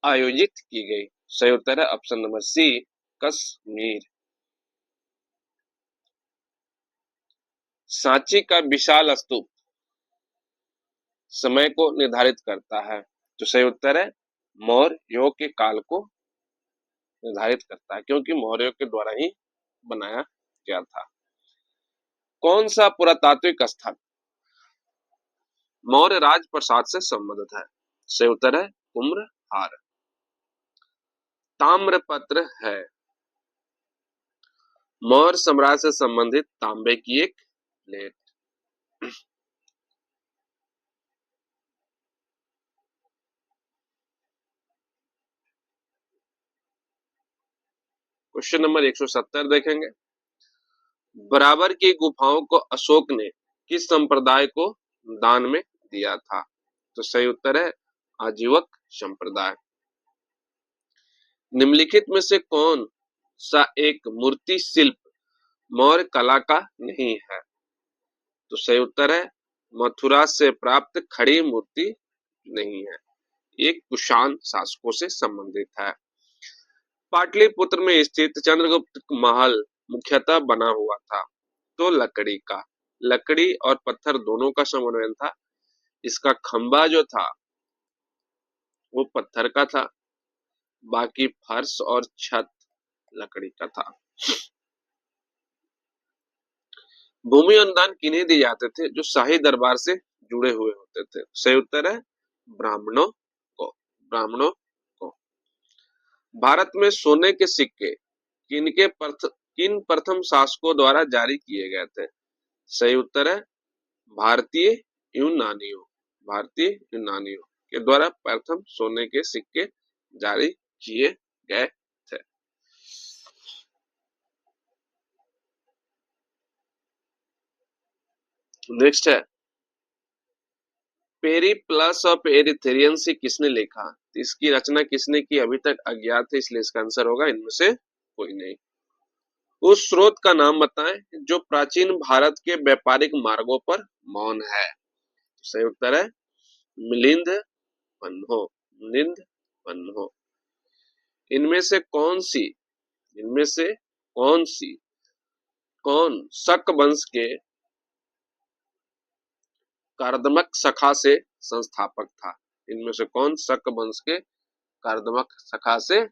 आयोजित की गई? सही उत्तर है option number C Kashmir. Sanchi का विशाल स्तूप समय को निर्धारित करता है। तो सही उत्तर है मौर्यों के काल को निर्धारित करता है, क्योंकि मौर्यों के द्वारा ही बनाया गया था। कौन सा पुरातात्विक स्थल मौर्य राजप्रसाद से संबंधित है? सही उत्तर है कुम्भलहार। ताम्रपत्र है? मौर्य साम्राज्य से संबंधित तांबे की एक प्लेट। क्वेश्चन नंबर 170 देखेंगे। बराबर की गुफाओं को अशोक ने किस संप्रदाय को दान में दिया था? तो सही उत्तर है आजीवक संप्रदाय। निम्नलिखित में से कौन सा एक मूर्ति शिल्प मौर्य कला का नहीं है? तो सही उत्तर है मथुरा से प्राप्त खड़ी मूर्ति नहीं है, एक कुषाण शासकों से संबंधित है। पाटलिपुत्र में स्थित चंद्रगुप्त महल मुख्यतः बना हुआ था तो लकड़ी का, लकड़ी और पत्थर दोनों का समन्वय था। इसका खंबा जो था वो पत्थर का था, बाकी फर्श और छत लकड़ी का था। भूमि अनुदान किन्हें दिए जाते थे? जो शाही दरबार से जुड़े हुए होते थे। सही उत्तर है ब्राह्मणों को, ब्राह्मणों को। भारत में सोने के सिक्के किन प्रथम शासकों द्वारा जारी किए गए थे? सही उत्तर है भारतीय यूनानियों, भारतीय यूनानियों के द्वारा प्रथम सोने के सिक्के जारी किए गए थे। नेक्स्ट है पेरिप्लस ऑफ एरिथ्रियंस किसने लिखा? इसकी रचना किसने की अभी तक अज्ञात है, इसलिए इसका आंसर होगा इनमें से कोई नहीं। उस स्रोत का नाम बताएं जो प्राचीन भारत के व्यापारिक मार्गों पर मौन है। सही उत्तर है मिलिंद पन्हो, मिलिंद पन्हो। इनमें से कौन सी, इनमें से कौन सी, कौन शक वंश के कार्दमक शाखा से संस्थापक था? इनमें से कौन शक वंश के कार्दमक शाखा से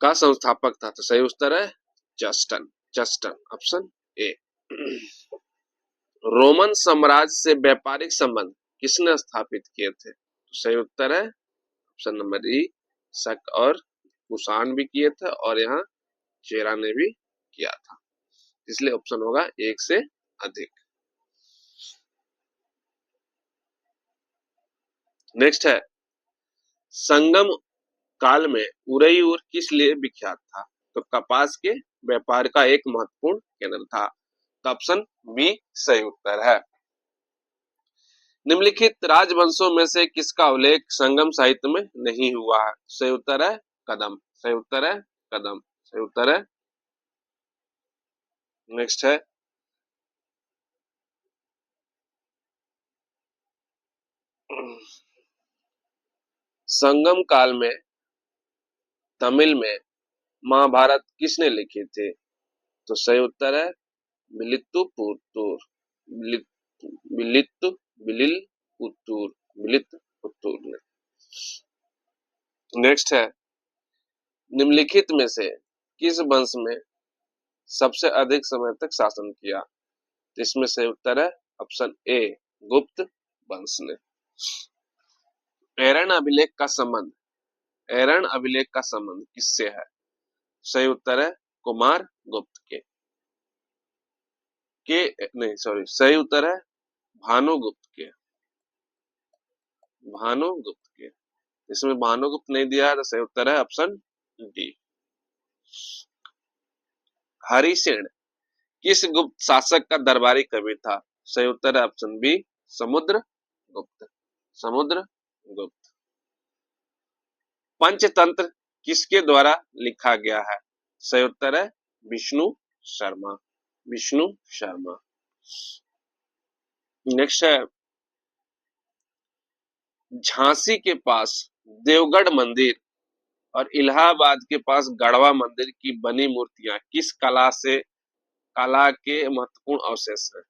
का संस्थापक था? तो सही उत्तर है Justin, Justin, option A. Roman साम्राज्य से व्यापारिक संबंध किसने स्थापित किए थे? तो सही उत्तर है ऑप्शन नंबर ई, शक और कुषाण भी किए थे और यहाँ चेरा ने भी किया था, इसलिए ऑप्शन होगा एक से अधिक। नेक्स्ट है संगम काल में उरईउर किस लिए विख्यात था? तो कपास के व्यापार का एक महत्वपूर्ण केंद्र था। तो ऑप्शन बी सही उत्तर है। निम्नलिखित राजवंशों में से किसका उल्लेख संगम साहित्य में नहीं हुआ है? सही उत्तर है कदम, सही उत्तर है कदम, सही उत्तर है। नेक्स्ट है संगम काल में तमिल में महाभारत किसने लिखी थी? तो सही उत्तर है बिलित्तु पुत्तूर, बिलित्तु, बिलिल पुत्तूर, बिलित पुत्तूर ने। नेक्स्ट है निम्नलिखित में से किस वंश में सबसे अधिक समय तक शासन किया? तो इसमें से उत्तर है ऑप्शन ए गुप्त वंश ने। एरन अभिलेख का संबंध, एरन अभिलेख का संबंध किससे है? सही उत्तर है कुमार गुप्त के नहीं सॉरी, सही उत्तर है भानुगुप्त के, भानुगुप्त के। इसमें भानुगुप्त नहीं दिया है तो सही उत्तर है ऑप्शन डी। हरिसेन किस गुप्त शासक का दरबारी कवि था? सही उत्तर है ऑप्शन बी समुद्रगुप्त, समुद्रगुप्त। पंचतंत्र किसके द्वारा लिखा गया है? सही उत्तर है विष्णु शर्मा, विष्णु शर्मा। नेक्स्ट है झांसी के पास देवगढ़ मंदिर और इलाहाबाद के पास गढ़वा मंदिर की बनी मूर्तियां किस कला के महत्वपूर्ण अवशेष है?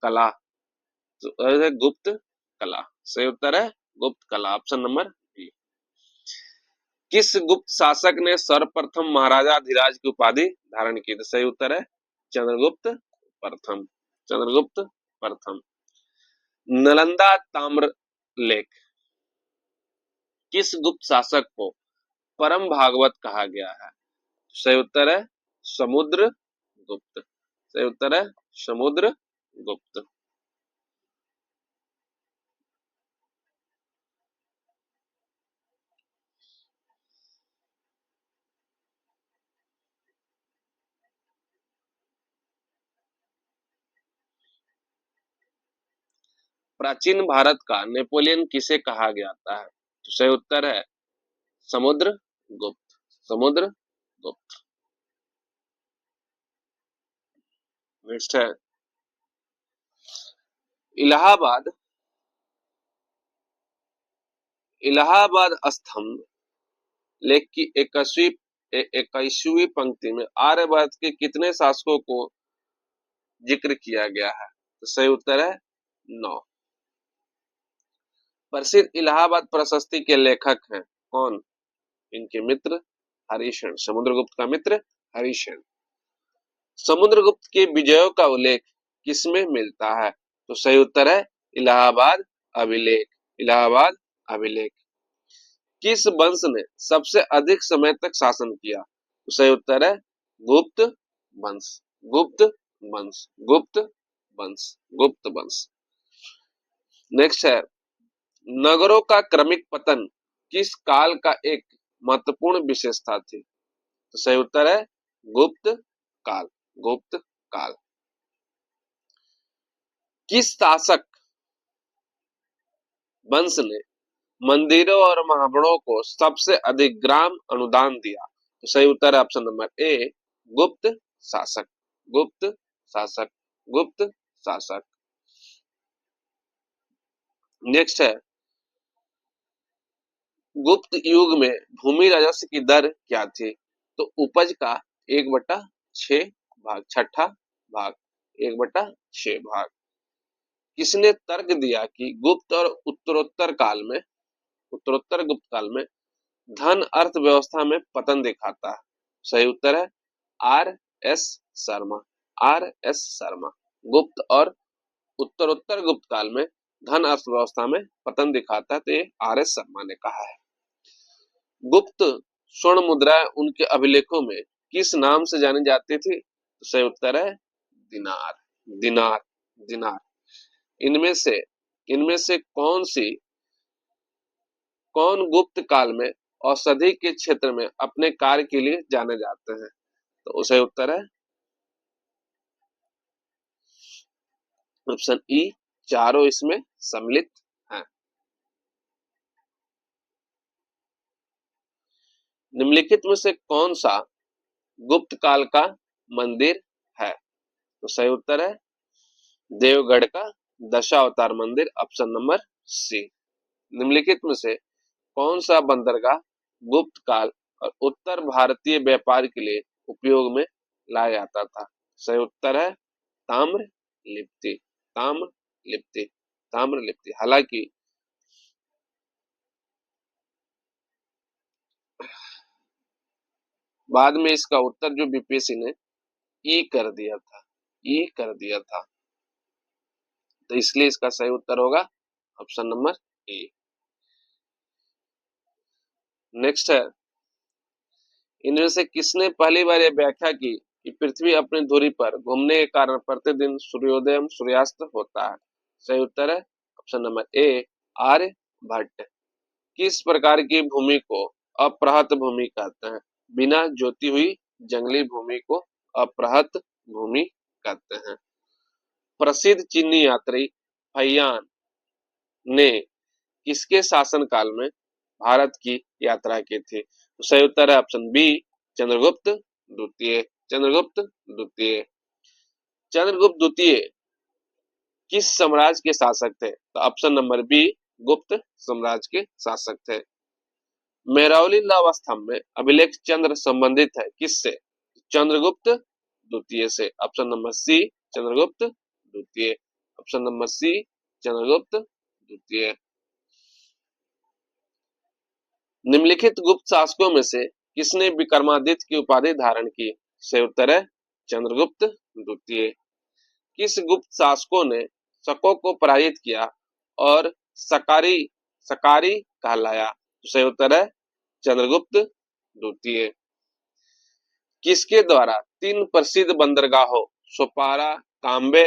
कला, तो गुप्त कला, सही उत्तर है गुप्त कला, ऑप्शन नंबर बी। किस गुप्त शासक ने सर्वप्रथम महाराजा अधिराज की उपाधि धारण की? तो सही उत्तर है चंद्रगुप्त प्रथम, चंद्रगुप्त प्रथम। नालंदा ताम्र लेख किस गुप्त शासक को परम भागवत कहा गया है? सही उत्तर है समुद्र गुप्त। सही उत्तर है समुद्र गुप्त। प्राचीन भारत का नेपोलियन किसे कहा जाता है? तो सही उत्तर है समुद्र गुप्त। समुद्र गुप्त। नेक्स्ट है इलाहाबाद इलाहाबाद स्तंभ लेख की 21वीं पंक्ति में आर्यवर्त के कितने शासकों को जिक्र किया गया है? तो सही उत्तर है 9। प्रसिद्ध इलाहाबाद प्रशस्ति के लेखक हैं कौन? इनके मित्र हरिशरण। समुद्रगुप्त का मित्र हरिशरण। समुद्रगुप्त के विजयों का उल्लेख किसमें मिलता है? तो सही उत्तर है इलाहाबाद अभिलेख। इलाहाबाद अभिलेख। किस वंश ने सबसे अधिक समय तक शासन किया? तो सही उत्तर है गुप्त वंश। गुप्त वंश। गुप्त वंश। गुप्त वंश। नेक्स्ट है नगरों का क्रमिक पतन किस काल का एक महत्वपूर्ण विशेषता थी? तो सही उत्तर है गुप्त काल। गुप्त काल। किस शासक वंश ने मंदिरों और महावड़ों को सबसे अधिक ग्राम अनुदान दिया? तो सही उत्तर है ऑप्शन नंबर ए गुप्त शासक। गुप्त शासक। गुप्त शासक। नेक्स्ट है गुप्त युग में भूमि राजस्व की दर क्या थी? तो उपज का 1/6 भाग, छठा भाग, 1/6 भाग। किसने तर्क दिया कि गुप्त और उत्तरोत्तर गुप्त काल में धन अर्थव्यवस्था में पतन दिखाता है? सही उत्तर है R S Sharma. R S Sharma. गुप्त और उत्तरोत्तर गुप्त काल में धन अर्थव्यवस्था में पतन दिखाता है, तो ये आर एस शर्मा ने कहा है। गुप्त स्वर्ण मुद्राएं उनके अभिलेखों में किस नाम से जानी जाती थी? तो सही उत्तर है दिनार। दिनार। दिनार। इनमें से कौन गुप्त काल में औषधि के क्षेत्र में अपने कार्य के लिए जाने जाते हैं? तो सही उत्तर है ऑप्शन ई चारों इसमें सम्मिलित हैं। निम्नलिखित में से कौन सा गुप्त काल का मंदिर है? तो सही उत्तर है देवगढ़ का दशावतार मंदिर। Option number C. निम्नलिखित में से कौन सा बंदरगाह गुप्त काल और उत्तर भारतीय व्यापार के लिए उपयोग में लाया जाता था? सही उत्तर है ताम्र लिप्ति। ताम्र लिप्ति। ताम्र लिप्ति। हालांकि बाद में इसका उत्तर जो बीपीएससी ने ई कर दिया था, ई कर दिया था, तो इसलिए इसका सही उत्तर होगा ऑप्शन नंबर ए। नेक्स्ट है इनमें से किसने पहली बार यह व्याख्या की कि पृथ्वी अपनी धुरी पर घूमने के कारण प्रतिदिन सूर्योदय एवं सूर्यास्त होता है? सही उत्तर है ऑप्शन नंबर ए आर्यभट्ट। किस प्रकार की भूमि को अप्रहत भूमि कहते हैं? बिना जोती हुई जंगली भूमि को अप्रहत भूमि कहते हैं। प्रसिद्ध चीनी यात्री फैयान ने किसके शासन काल में भारत की यात्रा की थी? तो सही उत्तर है ऑप्शन बी चंद्रगुप्त द्वितीय। चंद्रगुप्त द्वितीय। चंद्रगुप्त द्वितीय किस साम्राज्य के शासक थे? तो ऑप्शन नंबर बी गुप्त साम्राज्य के शासक थे। मेहरौली लौह स्तंभ में अभिलेख चंद्र संबंधित है किससे? चंद्रगुप्त द्वितीय से। ऑप्शन नंबर सी चंद्रगुप्त द्वितीय। ऑप्शन नंबर सी चंद्रगुप्त द्वितीय। निम्नलिखित गुप्त शासकों में से किसने विक्रमादित्य की उपाधि धारण की? सही उत्तर है चंद्रगुप्त द्वितीय। किस गुप्त शासकों ने शकों को पराजित किया और सकारी सकारी कहलाया? तो सही उत्तर है चंद्रगुप्त द्वितीय। किसके द्वारा 3 प्रसिद्ध बंदरगाहों सोपारा, काम्बे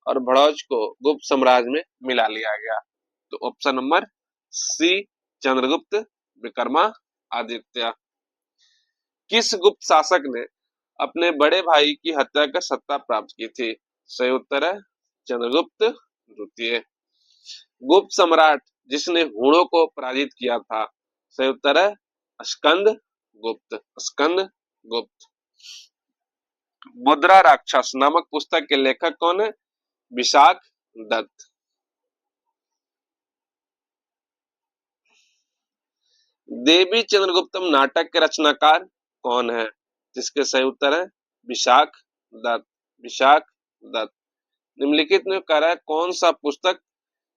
और भड़ौज को गुप्त साम्राज्य में मिला लिया गया? तो option number C Chandragupta Vikramaditya. किस गुप्त शासक ने अपने बड़े भाई की हत्या कर सत्ता प्राप्त की थी? सही उत्तर है चंद्रगुप्त द्वितीय। गुप्त सम्राट जिसने हूणों को पराजित किया था? सही उत्तर है स्कंद गुप्त, स्कंद गुप्त। मुद्रा राक्षस नामक पुस्तक के लेखक कौन है? विशाख दत्त। देवी चंद्रगुप्तम नाटक के रचनाकार कौन है? जिसके सही उत्तर है विशाख दत्त, विशाख दत्त। निम्नलिखित में कह रहा है कौन सा पुस्तक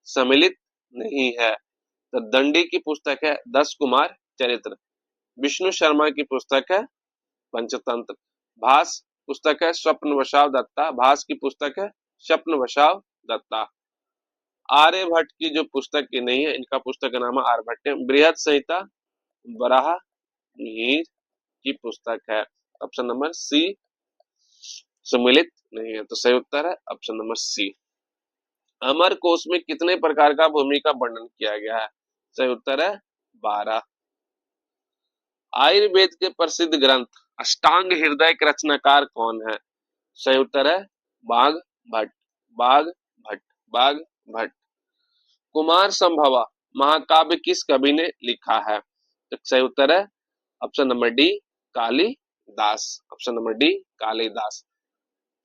सम्मिलित नहीं है? तो दंडी की पुस्तक है 10 कुमार चरित्र, विष्णु शर्मा की पुस्तक है पंचतंत्र, भास पुस्तक है स्वप्न वशाव दत्ता, भास की पुस्तक है स्वप्न वशाव दत्ता। आर्यभट्ट की जो पुस्तक की नहीं है, इनका पुस्तक का नाम है आर्यभट्ट। बृहद संहिता वराह मिहिर की पुस्तक है। ऑप्शन नंबर सी सम्मिलित नहीं है, तो सही उत्तर है ऑप्शन नंबर सी। अमर कोश में कितने प्रकार का भूमि का वर्णन किया गया है? सही उत्तर है 12। आयुर्वेद के प्रसिद्ध ग्रंथ अष्टांग हृदय के रचनाकार कौन है? सही उत्तर है बाघ भट्ट, बाघ भट्ट, बाघ भट्ट। कुमार संभवा महाकाव्य किस कवि ने लिखा है? तो सही उत्तर है option number D Kalidas, option number D Kalidas.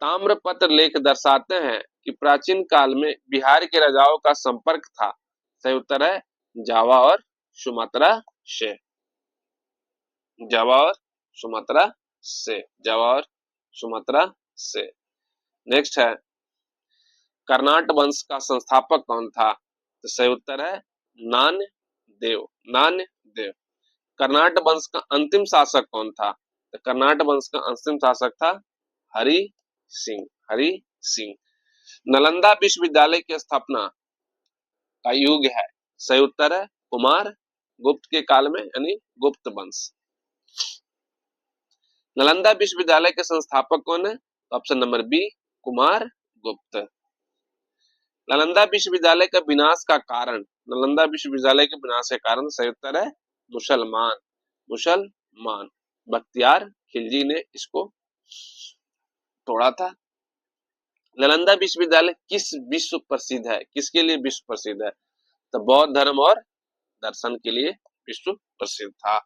ताम्रपत्र लेख दर्शाते हैं कि प्राचीन काल में बिहार के राजाओं का संपर्क था। सही उत्तर है जावा और सुमात्रा से, जावा और सुमात्रा से, जावा और सुमात्रा से। नेक्स्ट है कर्नाट वंश का संस्थापक कौन था? तो सही उत्तर है नान्य देव, नान्य देव। कर्नाट वंश का अंतिम शासक कौन था? तो कर्नाट वंश का अंतिम शासक था हरि सिंह, हरि सिंह। नालंदा विश्वविद्यालय की स्थापना का युग है? सही उत्तर है कुमार गुप्त के काल में, यानी गुप्त वंश। नालंदा विश्वविद्यालय के संस्थापक कौन है? ऑप्शन नंबर बी कुमार गुप्त। नालंदा विश्वविद्यालय का विनाश का कारण, नालंदा विश्वविद्यालय के विनाश के कारण सही उत्तर है मुसलमान, मुसलमान। बख्तियार खिलजी ने इसको तोड़ा था। नालंदा विश्वविद्यालय किस विश्व प्रसिद्ध है? किसके लिए विश्व प्रसिद्ध है? तो बौद्ध धर्म और दर्शन के लिए विश्व प्रसिद्ध था।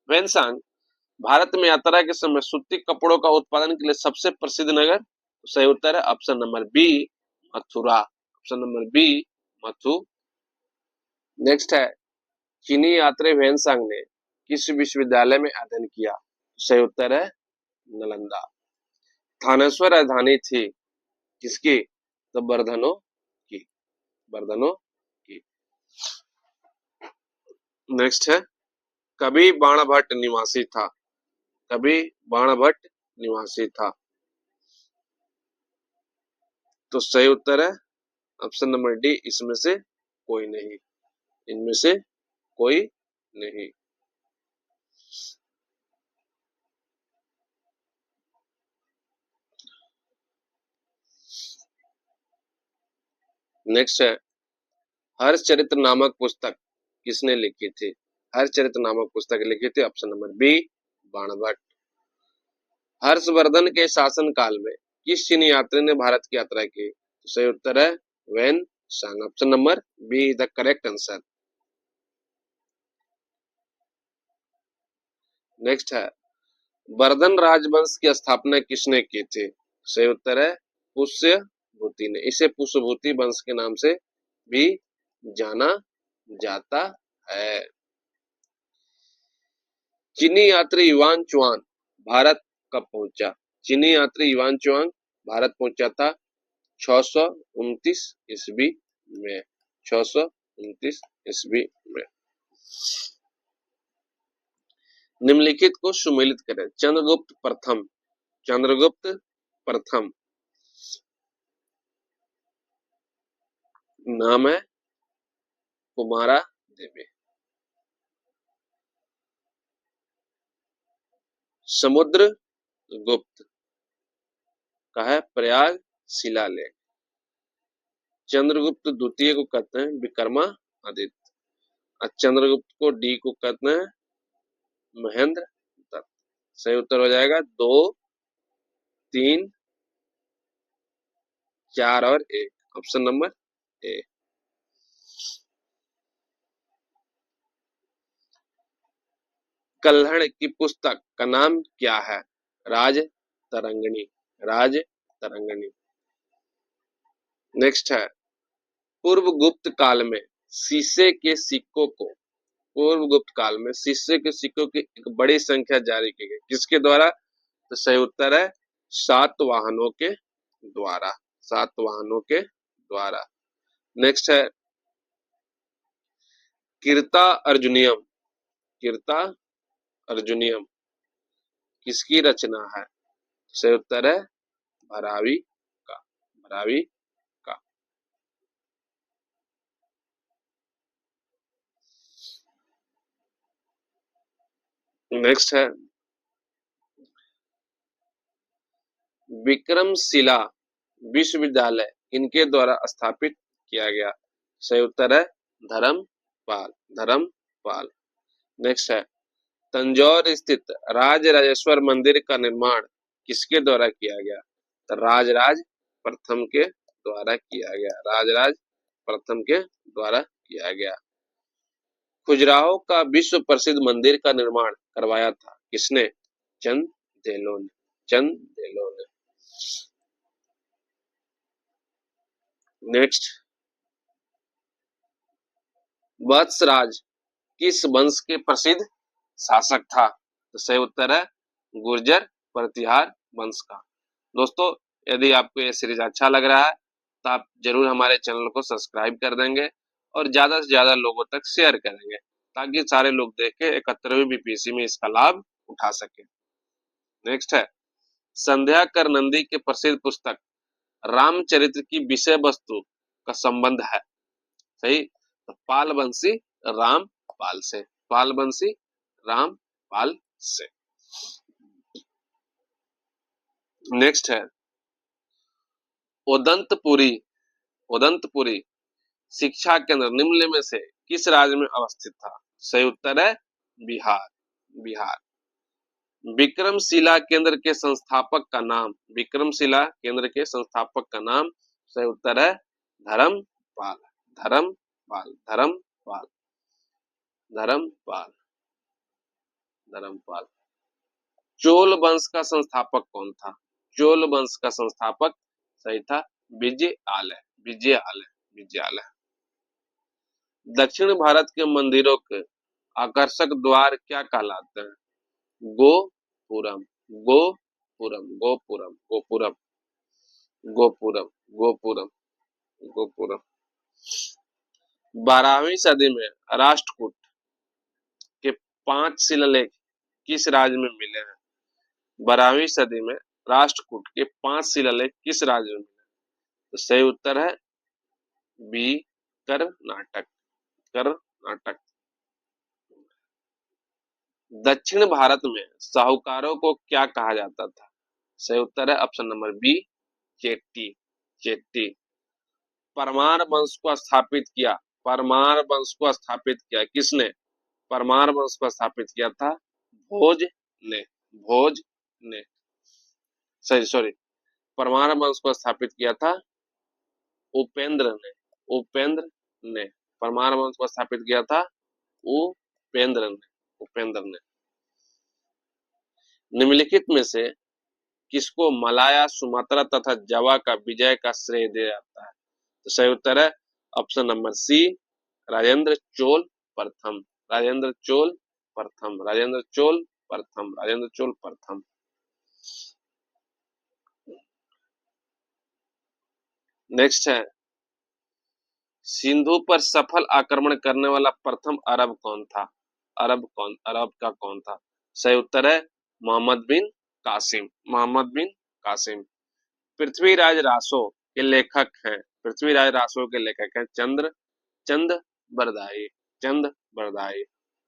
वैनसांग भारत में यात्रा के समय सूती कपड़ों का उत्पादन के लिए सबसे प्रसिद्ध नगर? तो सही उत्तर है option number B Mathura, option number B मथु। नेक्स्ट है चीनी यात्री वैनसांग ने किस विश्वविद्यालय में अध्ययन किया? सही उत्तर है नालंदा। थानेश्वर राजधानी थी किसकी? तो बर्धनो की, बर्धनो की। नेक्स्ट है कभी बाणभट्ट निवासी था, कभी बाणभट्ट निवासी था। तो सही उत्तर है ऑप्शन नंबर डी इसमें से कोई नहीं, इनमें से कोई नहीं। नेक्स्ट है हर्षचरित्र नामक पुस्तक किसने लिखी थी? हर्षचरित्र नामक पुस्तक लिखी थी option number B Banabhatta. Harshavardhana के शासन काल में किस चीनी यात्री ने भारत की यात्रा की? तो सही उत्तर है Hiuen Tsang, option number B is the correct answer. Next है वर्धन राजवंश की स्थापना किसने की थी? सही उत्तर है पुष्यभूति ने। इसे पुष्यभूति वंश के नाम से भी जाना जाता है। चीनी यात्री युआन चुआन भारत कब पहुंचा? चीनी यात्री युआन चुआन भारत पहुंचा था 629 ईस्वी में, 629 ईस्वी में। निम्नलिखित को सुमेलित करें। चंद्रगुप्त प्रथम, चंद्रगुप्त प्रथम नाम है कुमारा देवी, समुद्र गुप्त का है प्रयाग शिलालेख। चंद्रगुप्त द्वितीय को कहते हैं विक्रमादित्य और चंद्रगुप्त को डी को कहते हैं महेंद्र दत्त। सही उत्तर हो जाएगा 2, 3, 4 और 1, ऑप्शन नंबर ए। कल्हड़ की पुस्तक का नाम क्या है? राज तरंगिणी, राज तरंगिणी। नेक्स्ट है, पूर्व गुप्त काल में शीशे के सिक्कों को, पूर्व गुप्त काल में शीशे के सिक्कों की एक बड़ी संख्या जारी की गई, किसके द्वारा? तो सही उत्तर है सातवाहनों के द्वारा, सातवाहनों के द्वारा। नेक्स्ट है, कीर्ता अर्जुनियम, कीर्ता अर्जुनियम किसकी रचना है? सही उत्तर है भरावी का, भरावी का। नेक्स्ट है, विक्रमशिला विश्वविद्यालय इनके द्वारा स्थापित किया गया? सही उत्तर है धर्मपाल, धर्मपाल। नेक्स्ट है, तंजौर स्थित राजराजेश्वर मंदिर का निर्माण किसके द्वारा किया गया? तो राजराज प्रथम के द्वारा किया गया, राजराज प्रथम के द्वारा किया गया। खजुराहो का विश्व प्रसिद्ध मंदिर का निर्माण करवाया था किसने? चंद देलो ने, चंद देलो ने। नेक्स्ट, वत्सराज किस वंश के प्रसिद्ध शासक था? तो सही उत्तर है गुर्जर प्रतिहार वंश का। दोस्तों, यदि आपको यह सीरीज अच्छा लग रहा है तो आप जरूर हमारे चैनल को सब्सक्राइब कर देंगे और ज्यादा से ज्यादा लोगों तक शेयर करेंगे ताकि सारे लोग देख के 71वीं बीपीएससी में इसका लाभ उठा सके। नेक्स्ट है, संध्या कर नंदी के प्रसिद्ध पुस्तक रामचरित्र की विषय वस्तु का संबंध है? सही, तो पालवंशी रामपाल से, पालवंशी रामपाल से। नेक्स्ट है, उदंतपुरी, उदंतपुरी शिक्षा केंद्र निम्न में से किस राज्य में अवस्थित था? सही उत्तर है बिहार, बिहार। विक्रमशिला केंद्र के संस्थापक का नाम, विक्रमशिला केंद्र के संस्थापक का नाम? सही उत्तर है धर्मपाल, धर्मपाल, धर्मपाल, धर्मपाल, धर्मपाल। चोल वंश का संस्थापक कौन था? चोल वंश का संस्थापक सही था विजयालय, विजयालय, विजयालय। दक्षिण भारत के मंदिरों के आकर्षक द्वार क्या कहलाते हैं? गोपुरम, गोपुरम, गोपुरम, गोपुरम, गोपुरम, गोपुरम, गोपुरम। 12वीं सदी में राष्ट्रकूट के 5 शिलालेख किस राज्य में मिले हैं? 12वीं सदी में राष्ट्रकूट के 5 शिलालेख किस राज्य में मिले? तो सही उत्तर है बी कर्नाटक, कर्नाटक। दक्षिण भारत में साहूकारों को क्या कहा जाता था? सही उत्तर है option number B Chetti, Chetti. Paramara वंश को स्थापित किया, परमार वंश को स्थापित किया किसने? परमार वंश को स्थापित किया था भोज ने, भोज ने, सॉरी सॉरी, परमार वंश को स्थापित किया था उपेंद्र ने, उपेंद्र ने परमार वंश को स्थापित किया था उपेंद्र ने, उपेंद्र ने। निम्नलिखित में से किसको मलाया, सुमात्रा तथा जावा का विजय का श्रेय दिया जाता है? तो सही उत्तर है option number C Rajendra Chola प्रथम, राजेंद्र चोल प्रथम, राजेंद्र चोल प्रथम, राजेंद्र चोल प्रथम। नेक्स्ट है, सिंधु पर सफल आक्रमण करने वाला प्रथम अरब कौन था? अरब कौन, अरब का कौन था? सही उत्तर है मोहम्मद बिन कासिम, मोहम्मद बिन कासिम। पृथ्वीराज रासो के लेखक हैं, पृथ्वीराज रासो के लेखक हैं चंद बरदाई, चंद बरदाई।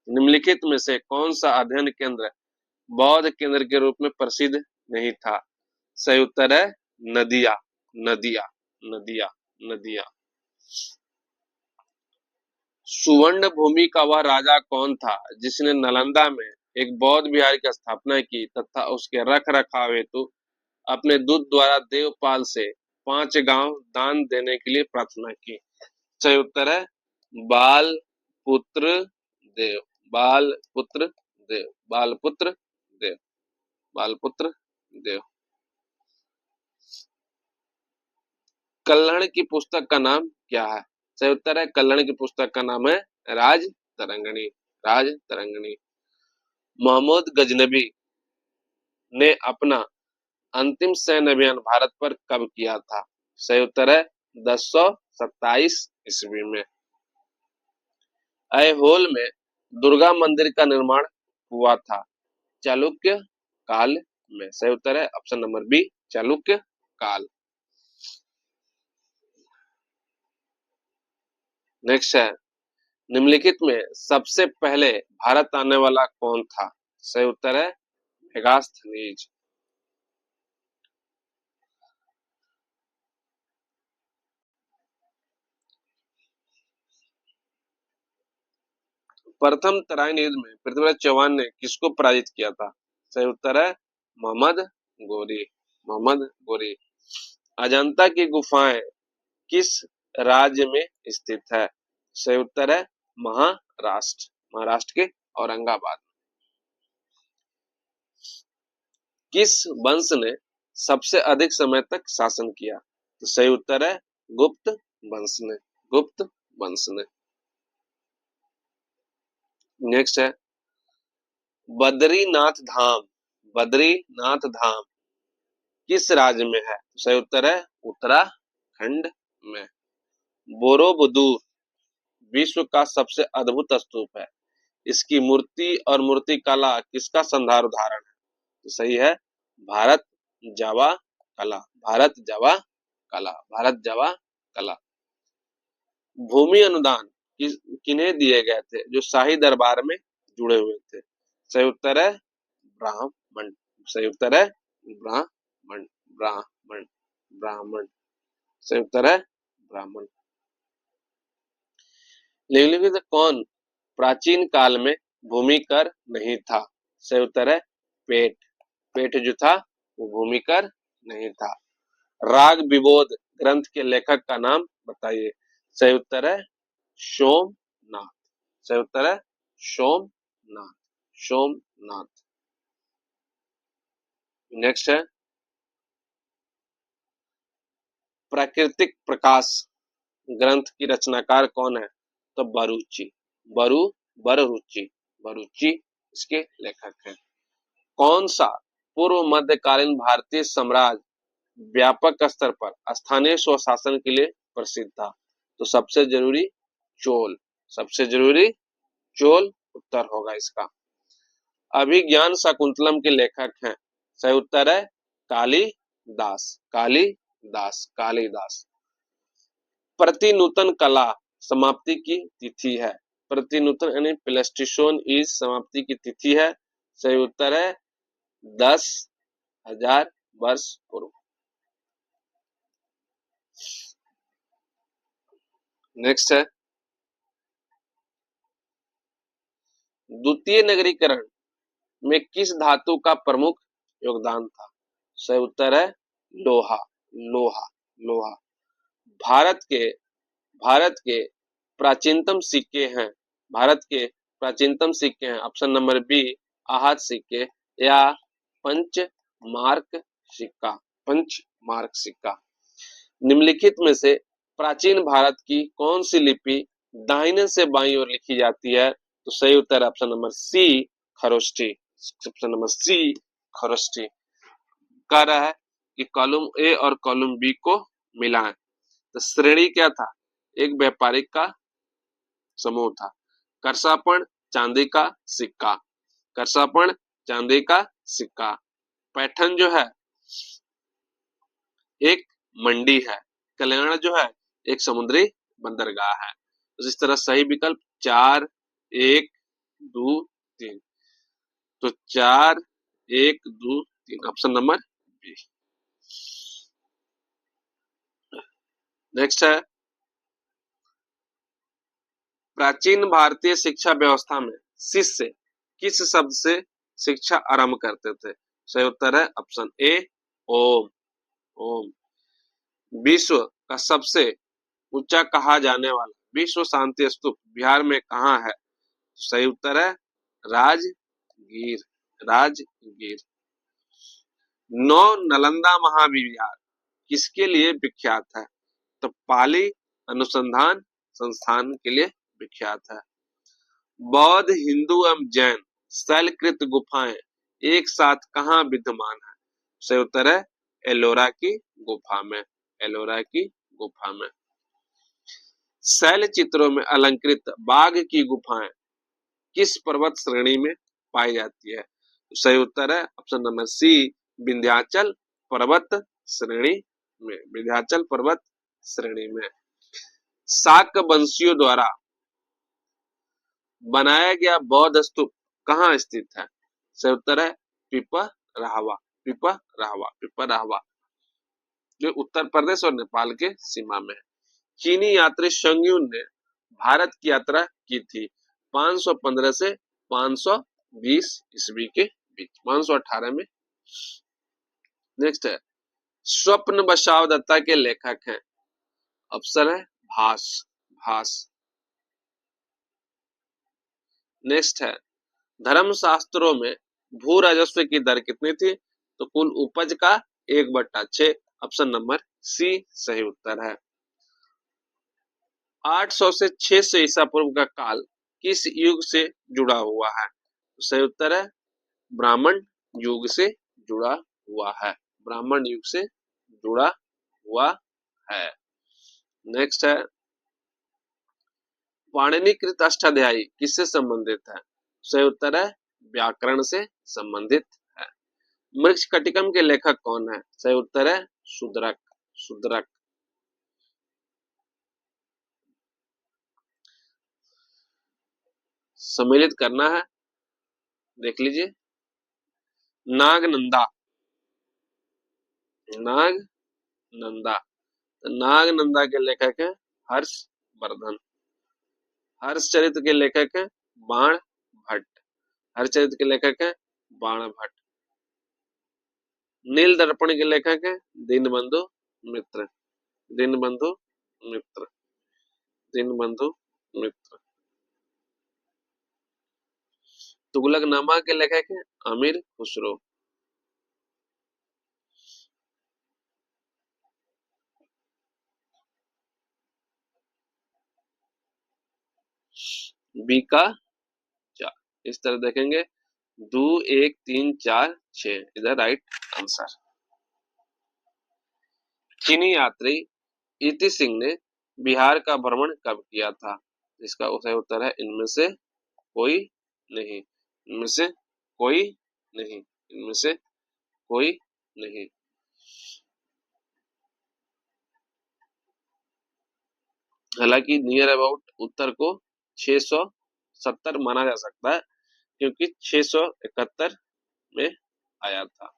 निम्नलिखित में से कौन सा अध्ययन केंद्र बौद्ध केंद्र के रूप में प्रसिद्ध नहीं था। सही उत्तर है नदिया, नदिया, नदिया, नदिया। सुवर्ण भूमि का वह राजा कौन था जिसने नालंदा में एक बौद्ध विहार की स्थापना की तथा उसके रख रखाव हेतु अपने दूत द्वारा देवपाल से 5 गांव दान देने के लिए प्रार्थना की? सही उत्तर है बाल पुत्र देव, बाल पुत्र देव, बाल पुत्र देव, बाल पुत्र देव। कल्हड़ की पुस्तक का नाम क्या है? सही उत्तर है कल्हड़ की पुस्तक का नाम है राज तरंगिणी, राज तरंगिणी। महमूद गजनबी ने अपना अंतिम सैन्य अभियान भारत पर कब किया था? सही उत्तर है 1027 ईस्वी में। ऐहोल में दुर्गा मंदिर का निर्माण हुआ था चालुक्य काल में। सही उत्तर है ऑप्शन नंबर बी चालुक्य काल। नेक्स्ट है निम्नलिखित में सबसे पहले भारत आने वाला कौन था? सही उत्तर है मेगास्थनीज। प्रथम तराइन युद्ध में पृथ्वीराज चौहान ने किसको पराजित किया था? सही उत्तर है मोहम्मद गोरी, मोहम्मद गोरी। अजंता की गुफाएं किस राज्य में स्थित है? सही उत्तर है महाराष्ट्र, महाराष्ट्र के औरंगाबाद। किस वंश ने सबसे अधिक समय तक शासन किया? तो सही उत्तर है गुप्त वंश ने, गुप्त वंश ने। नेक्स्ट है बद्रीनाथ धाम, बद्रीनाथ धाम किस राज्य में है? सही उत्तर है उत्तराखंड में। बोरोबुदूर विश्व का सबसे अद्भुत स्तूप है, इसकी मूर्ति और मूर्ति कला किसका शानदार उदाहरण है? तो सही है भारत जावा कला, भारत जावा कला, भारत जावा कला। भूमि अनुदान किन्हें दिए गए थे जो शाही दरबार में जुड़े हुए थे? सही उत्तर है ब्राह्मण, सही उत्तर है ब्राह्मण, ब्राह्मण, ब्राह्मण। सही उत्तर है ब्राह्मण। निम्नलिखित कौन प्राचीन काल में भूमि कर नहीं था? सही उत्तर है पेट, पेट जो था वो भूमि कर नहीं था। राग विबोध ग्रंथ के लेखक का नाम बताइए? सही उत्तर है सोमनाथ, सही उत्तर है सोमनाथ, सोमनाथ। नेक्स्ट है प्राकृतिक प्रकाश ग्रंथ की रचनाकार कौन है? तो बरुचि, बरु बररुचि, बरुचि इसके लेखक हैं। कौन सा पूर्व मध्यकालीन भारतीय साम्राज्य व्यापक स्तर पर स्थानीय स्वशासन के लिए प्रसिद्ध था? तो सबसे जरूरी चोल, सबसे जरूरी चोल उत्तर होगा इसका। अभिज्ञान शाकुंतलम के लेखक हैं? सही उत्तर है कालिदास, कालिदास, कालिदास। प्रतिनूतन कला समाप्ति की तिथि है? प्रतिनूतन यानी प्लेस्टोसीन इज समाप्ति की तिथि है। सही उत्तर है 10,000 वर्ष पूर्व। नेक्स्ट है द्वितीय नगरीकरण में किस धातु का प्रमुख योगदान था? सही उत्तर है लोहा, लोहा, लोहा। भारत के भारत के प्राचीनतम सिक्के हैं, भारत के प्राचीनतम सिक्के हैं ऑप्शन नंबर बी आहत सिक्के या पंच मार्क सिक्का, पंच मार्क सिक्का। निम्नलिखित में से प्राचीन भारत की कौन सी लिपि दाहिने से बाईं ओर लिखी जाती है? तो सही उत्तर है option number C Kharosthi, option number C Kharosthi. कह रहा है कि कॉलम ए और कॉलम बी को मिलाएं। तो श्रेणी क्या था? एक व्यापारिक का समूह था। करसापण चांदी का सिक्का, करसापण चांदी का सिक्का। पैठन जो है एक मंडी है, कल्याण जो है एक समुद्री बंदरगाह है। तो इस तरह सही विकल्प 4, 1, 2, 3। तो 4, 1 2 3 ऑप्शन नंबर बी। नेक्स्ट है, प्राचीन भारतीय शिक्षा व्यवस्था में शिष्य किस शब्द से शिक्षा आरंभ करते थे? सही उत्तर है ऑप्शन ए ओम। ओम। विश्व का सबसे ऊंचा कहा जाने वाला विश्व शांति स्तूप बिहार में कहाँ है? सही उत्तर है राजगीर। राजगीर। नौ नालंदा महाविहार किसके लिए विख्यात है? तो पाली अनुसंधान संस्थान के लिए विख्यात है। बौद्ध, हिंदू एवं जैन शैलकृत गुफाएं एक साथ कहाँ विद्यमान है? सही उत्तर है एलोरा की गुफा में। एलोरा की गुफा में। शैल चित्रों में अलंकृत बाघ की गुफाएं किस पर्वत श्रेणी में पाई जाती है? सही उत्तर है ऑप्शन नंबर सी विंध्याचल पर्वत श्रेणी में। विंध्याचल पर्वत श्रेणी में। शाक वंशियों द्वारा बनाया गया बौद्ध स्तूप कहाँ स्थित है? सही उत्तर है पिपराहवा। पिपराहवा। पिपराहवा जो उत्तर प्रदेश और नेपाल के सीमा में है। चीनी यात्री शंगयुन ने भारत की यात्रा की थी 515 से 520 ईस्वी के बीच। 518 में। नेक्स्ट है, स्वप्न बसाव दत्ता के लेखक हैं? ऑप्शन है भास। भास। नेक्स्ट है, धर्म शास्त्रों में भू राजस्व की दर कितनी थी? तो कुल उपज का 1/6। ऑप्शन नंबर सी सही उत्तर है। 800 से 600 ईसा पूर्व का काल किस युग से जुड़ा हुआ है? सही उत्तर है ब्राह्मण युग से जुड़ा हुआ है। ब्राह्मण युग से जुड़ा हुआ है। नेक्स्ट है, पाणिनिकृत अष्टाध्यायी किससे संबंधित है? सही उत्तर है व्याकरण से संबंधित है। मृच्छकटिकम के लेखक कौन है? सही उत्तर है शूद्रक। शूद्रक। सम्मिलित करना है, देख लीजिए। नागनंदा। नागनंदा। नागनंदा के लेखक है हर्षवर्धन। हर्षचरित के लेखक है बाण भट्ट। हर्षचरित के लेखक है बाण भट्ट। नील दर्पण के लेखक है दीनबंधु मित्र। दीनबंधु मित्र। दीनबंधु मित्र। तुगलकनामा के लेखक है अमीर खुसरो। बी का 4। इस तरह देखेंगे 2 1 3 4 6 इधर राइट आंसर। चीनी यात्री इति सिंह ने बिहार का भ्रमण कब किया था? इसका सही उत्तर है इनमें से कोई नहीं। इनमें से कोई नहीं। इनमें से कोई नहीं। हालांकि नियर अबाउट उत्तर को 670 माना जा सकता है क्योंकि 671 में आया था।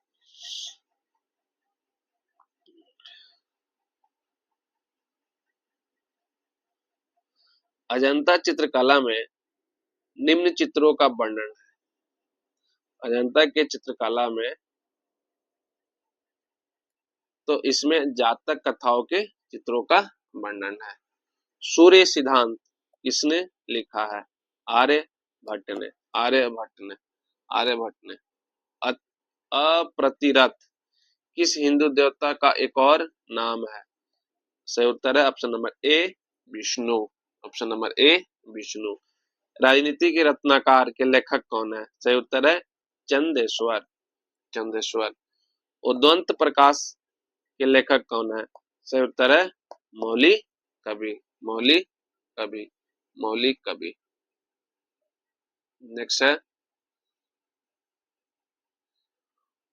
अजंता चित्रकला में निम्न चित्रों का वर्णन है। अजंता के चित्रकला में तो इसमें जातक कथाओं के चित्रों का वर्णन है। सूर्य सिद्धांत किसने लिखा है? आर्यभट्ट ने। आर्यभट्ट ने। आर्यभट्ट ने। अप्रतिरथ किस हिंदू देवता का एक और नाम है? सही उत्तर है option number A Vishnu. Option number A Vishnu. राजनीति के रत्नाकर के लेखक कौन है? सही उत्तर है चंदेश्वर। चंदेश्वर। उद्वंत प्रकाश के लेखक कौन है? सही उत्तर है मौली कवि। मौली कवि। मौली कवि। नेक्स्ट है,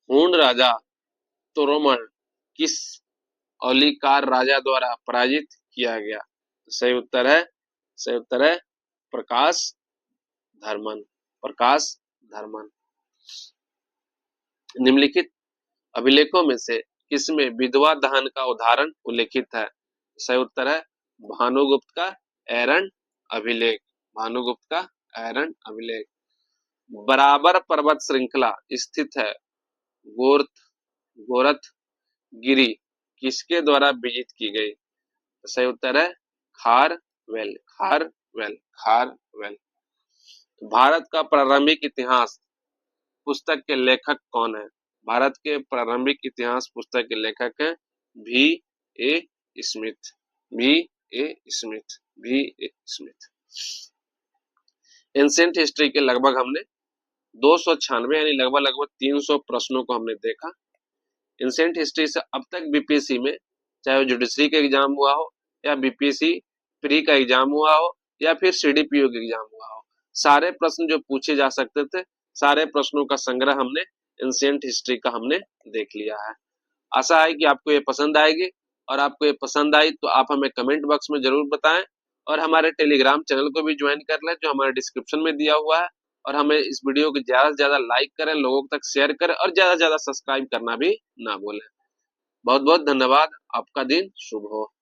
हूण राजा तोरमल किस औलिकार राजा द्वारा पराजित किया गया? सही उत्तर है प्रकाश धर्मन। प्रकाश धर्मन। निम्नलिखित अभिलेखों में से किसमें विधवा दहन का उदाहरण उल्लेखित है? सही उत्तर है भानुगुप्त का एरन अभिलेख। भानुगुप्त का एरन अभिलेख। बराबर पर्वत श्रृंखला स्थित है गोर्थ गोरथ गिरी किसके द्वारा विजित की गई? सही उत्तर है खारवेल। खारवेल। खारवेल। भारत का प्रारंभिक इतिहास पुस्तक के लेखक कौन है? भारत के प्रारंभिक इतिहास पुस्तक के लेखक हैं भी ए स्मिथ। भी ए स्मिथ। भी ए स्मिथ। एंशिएंट हिस्ट्री के लगभग हमने 296 यानी लगभग लगभग 300 प्रश्नों को हमने देखा। एंशिएंट हिस्ट्री से अब तक बीपीएससी में चाहे वो जुडिशरी का एग्जाम हुआ हो या बीपीएससी प्री का एग्जाम हुआ हो या फिर सीडीपीओ का एग्जाम हुआ हो, सारे प्रश्न जो पूछे जा सकते थे सारे प्रश्नों का संग्रह हमने एंशिएंट हिस्ट्री का हमने देख लिया है। आशा है कि आपको ये पसंद आएगी और आपको ये पसंद आई तो आप हमें कमेंट बॉक्स में जरूर बताएं और हमारे टेलीग्राम चैनल को भी ज्वाइन कर लें जो हमारे डिस्क्रिप्शन में दिया हुआ है। और हमें इस वीडियो को ज्यादा से ज्यादा लाइक करें, लोगों तक शेयर करें और ज्यादा से ज्यादा सब्सक्राइब करना भी ना भूलें। बहुत बहुत धन्यवाद। आपका दिन शुभ हो।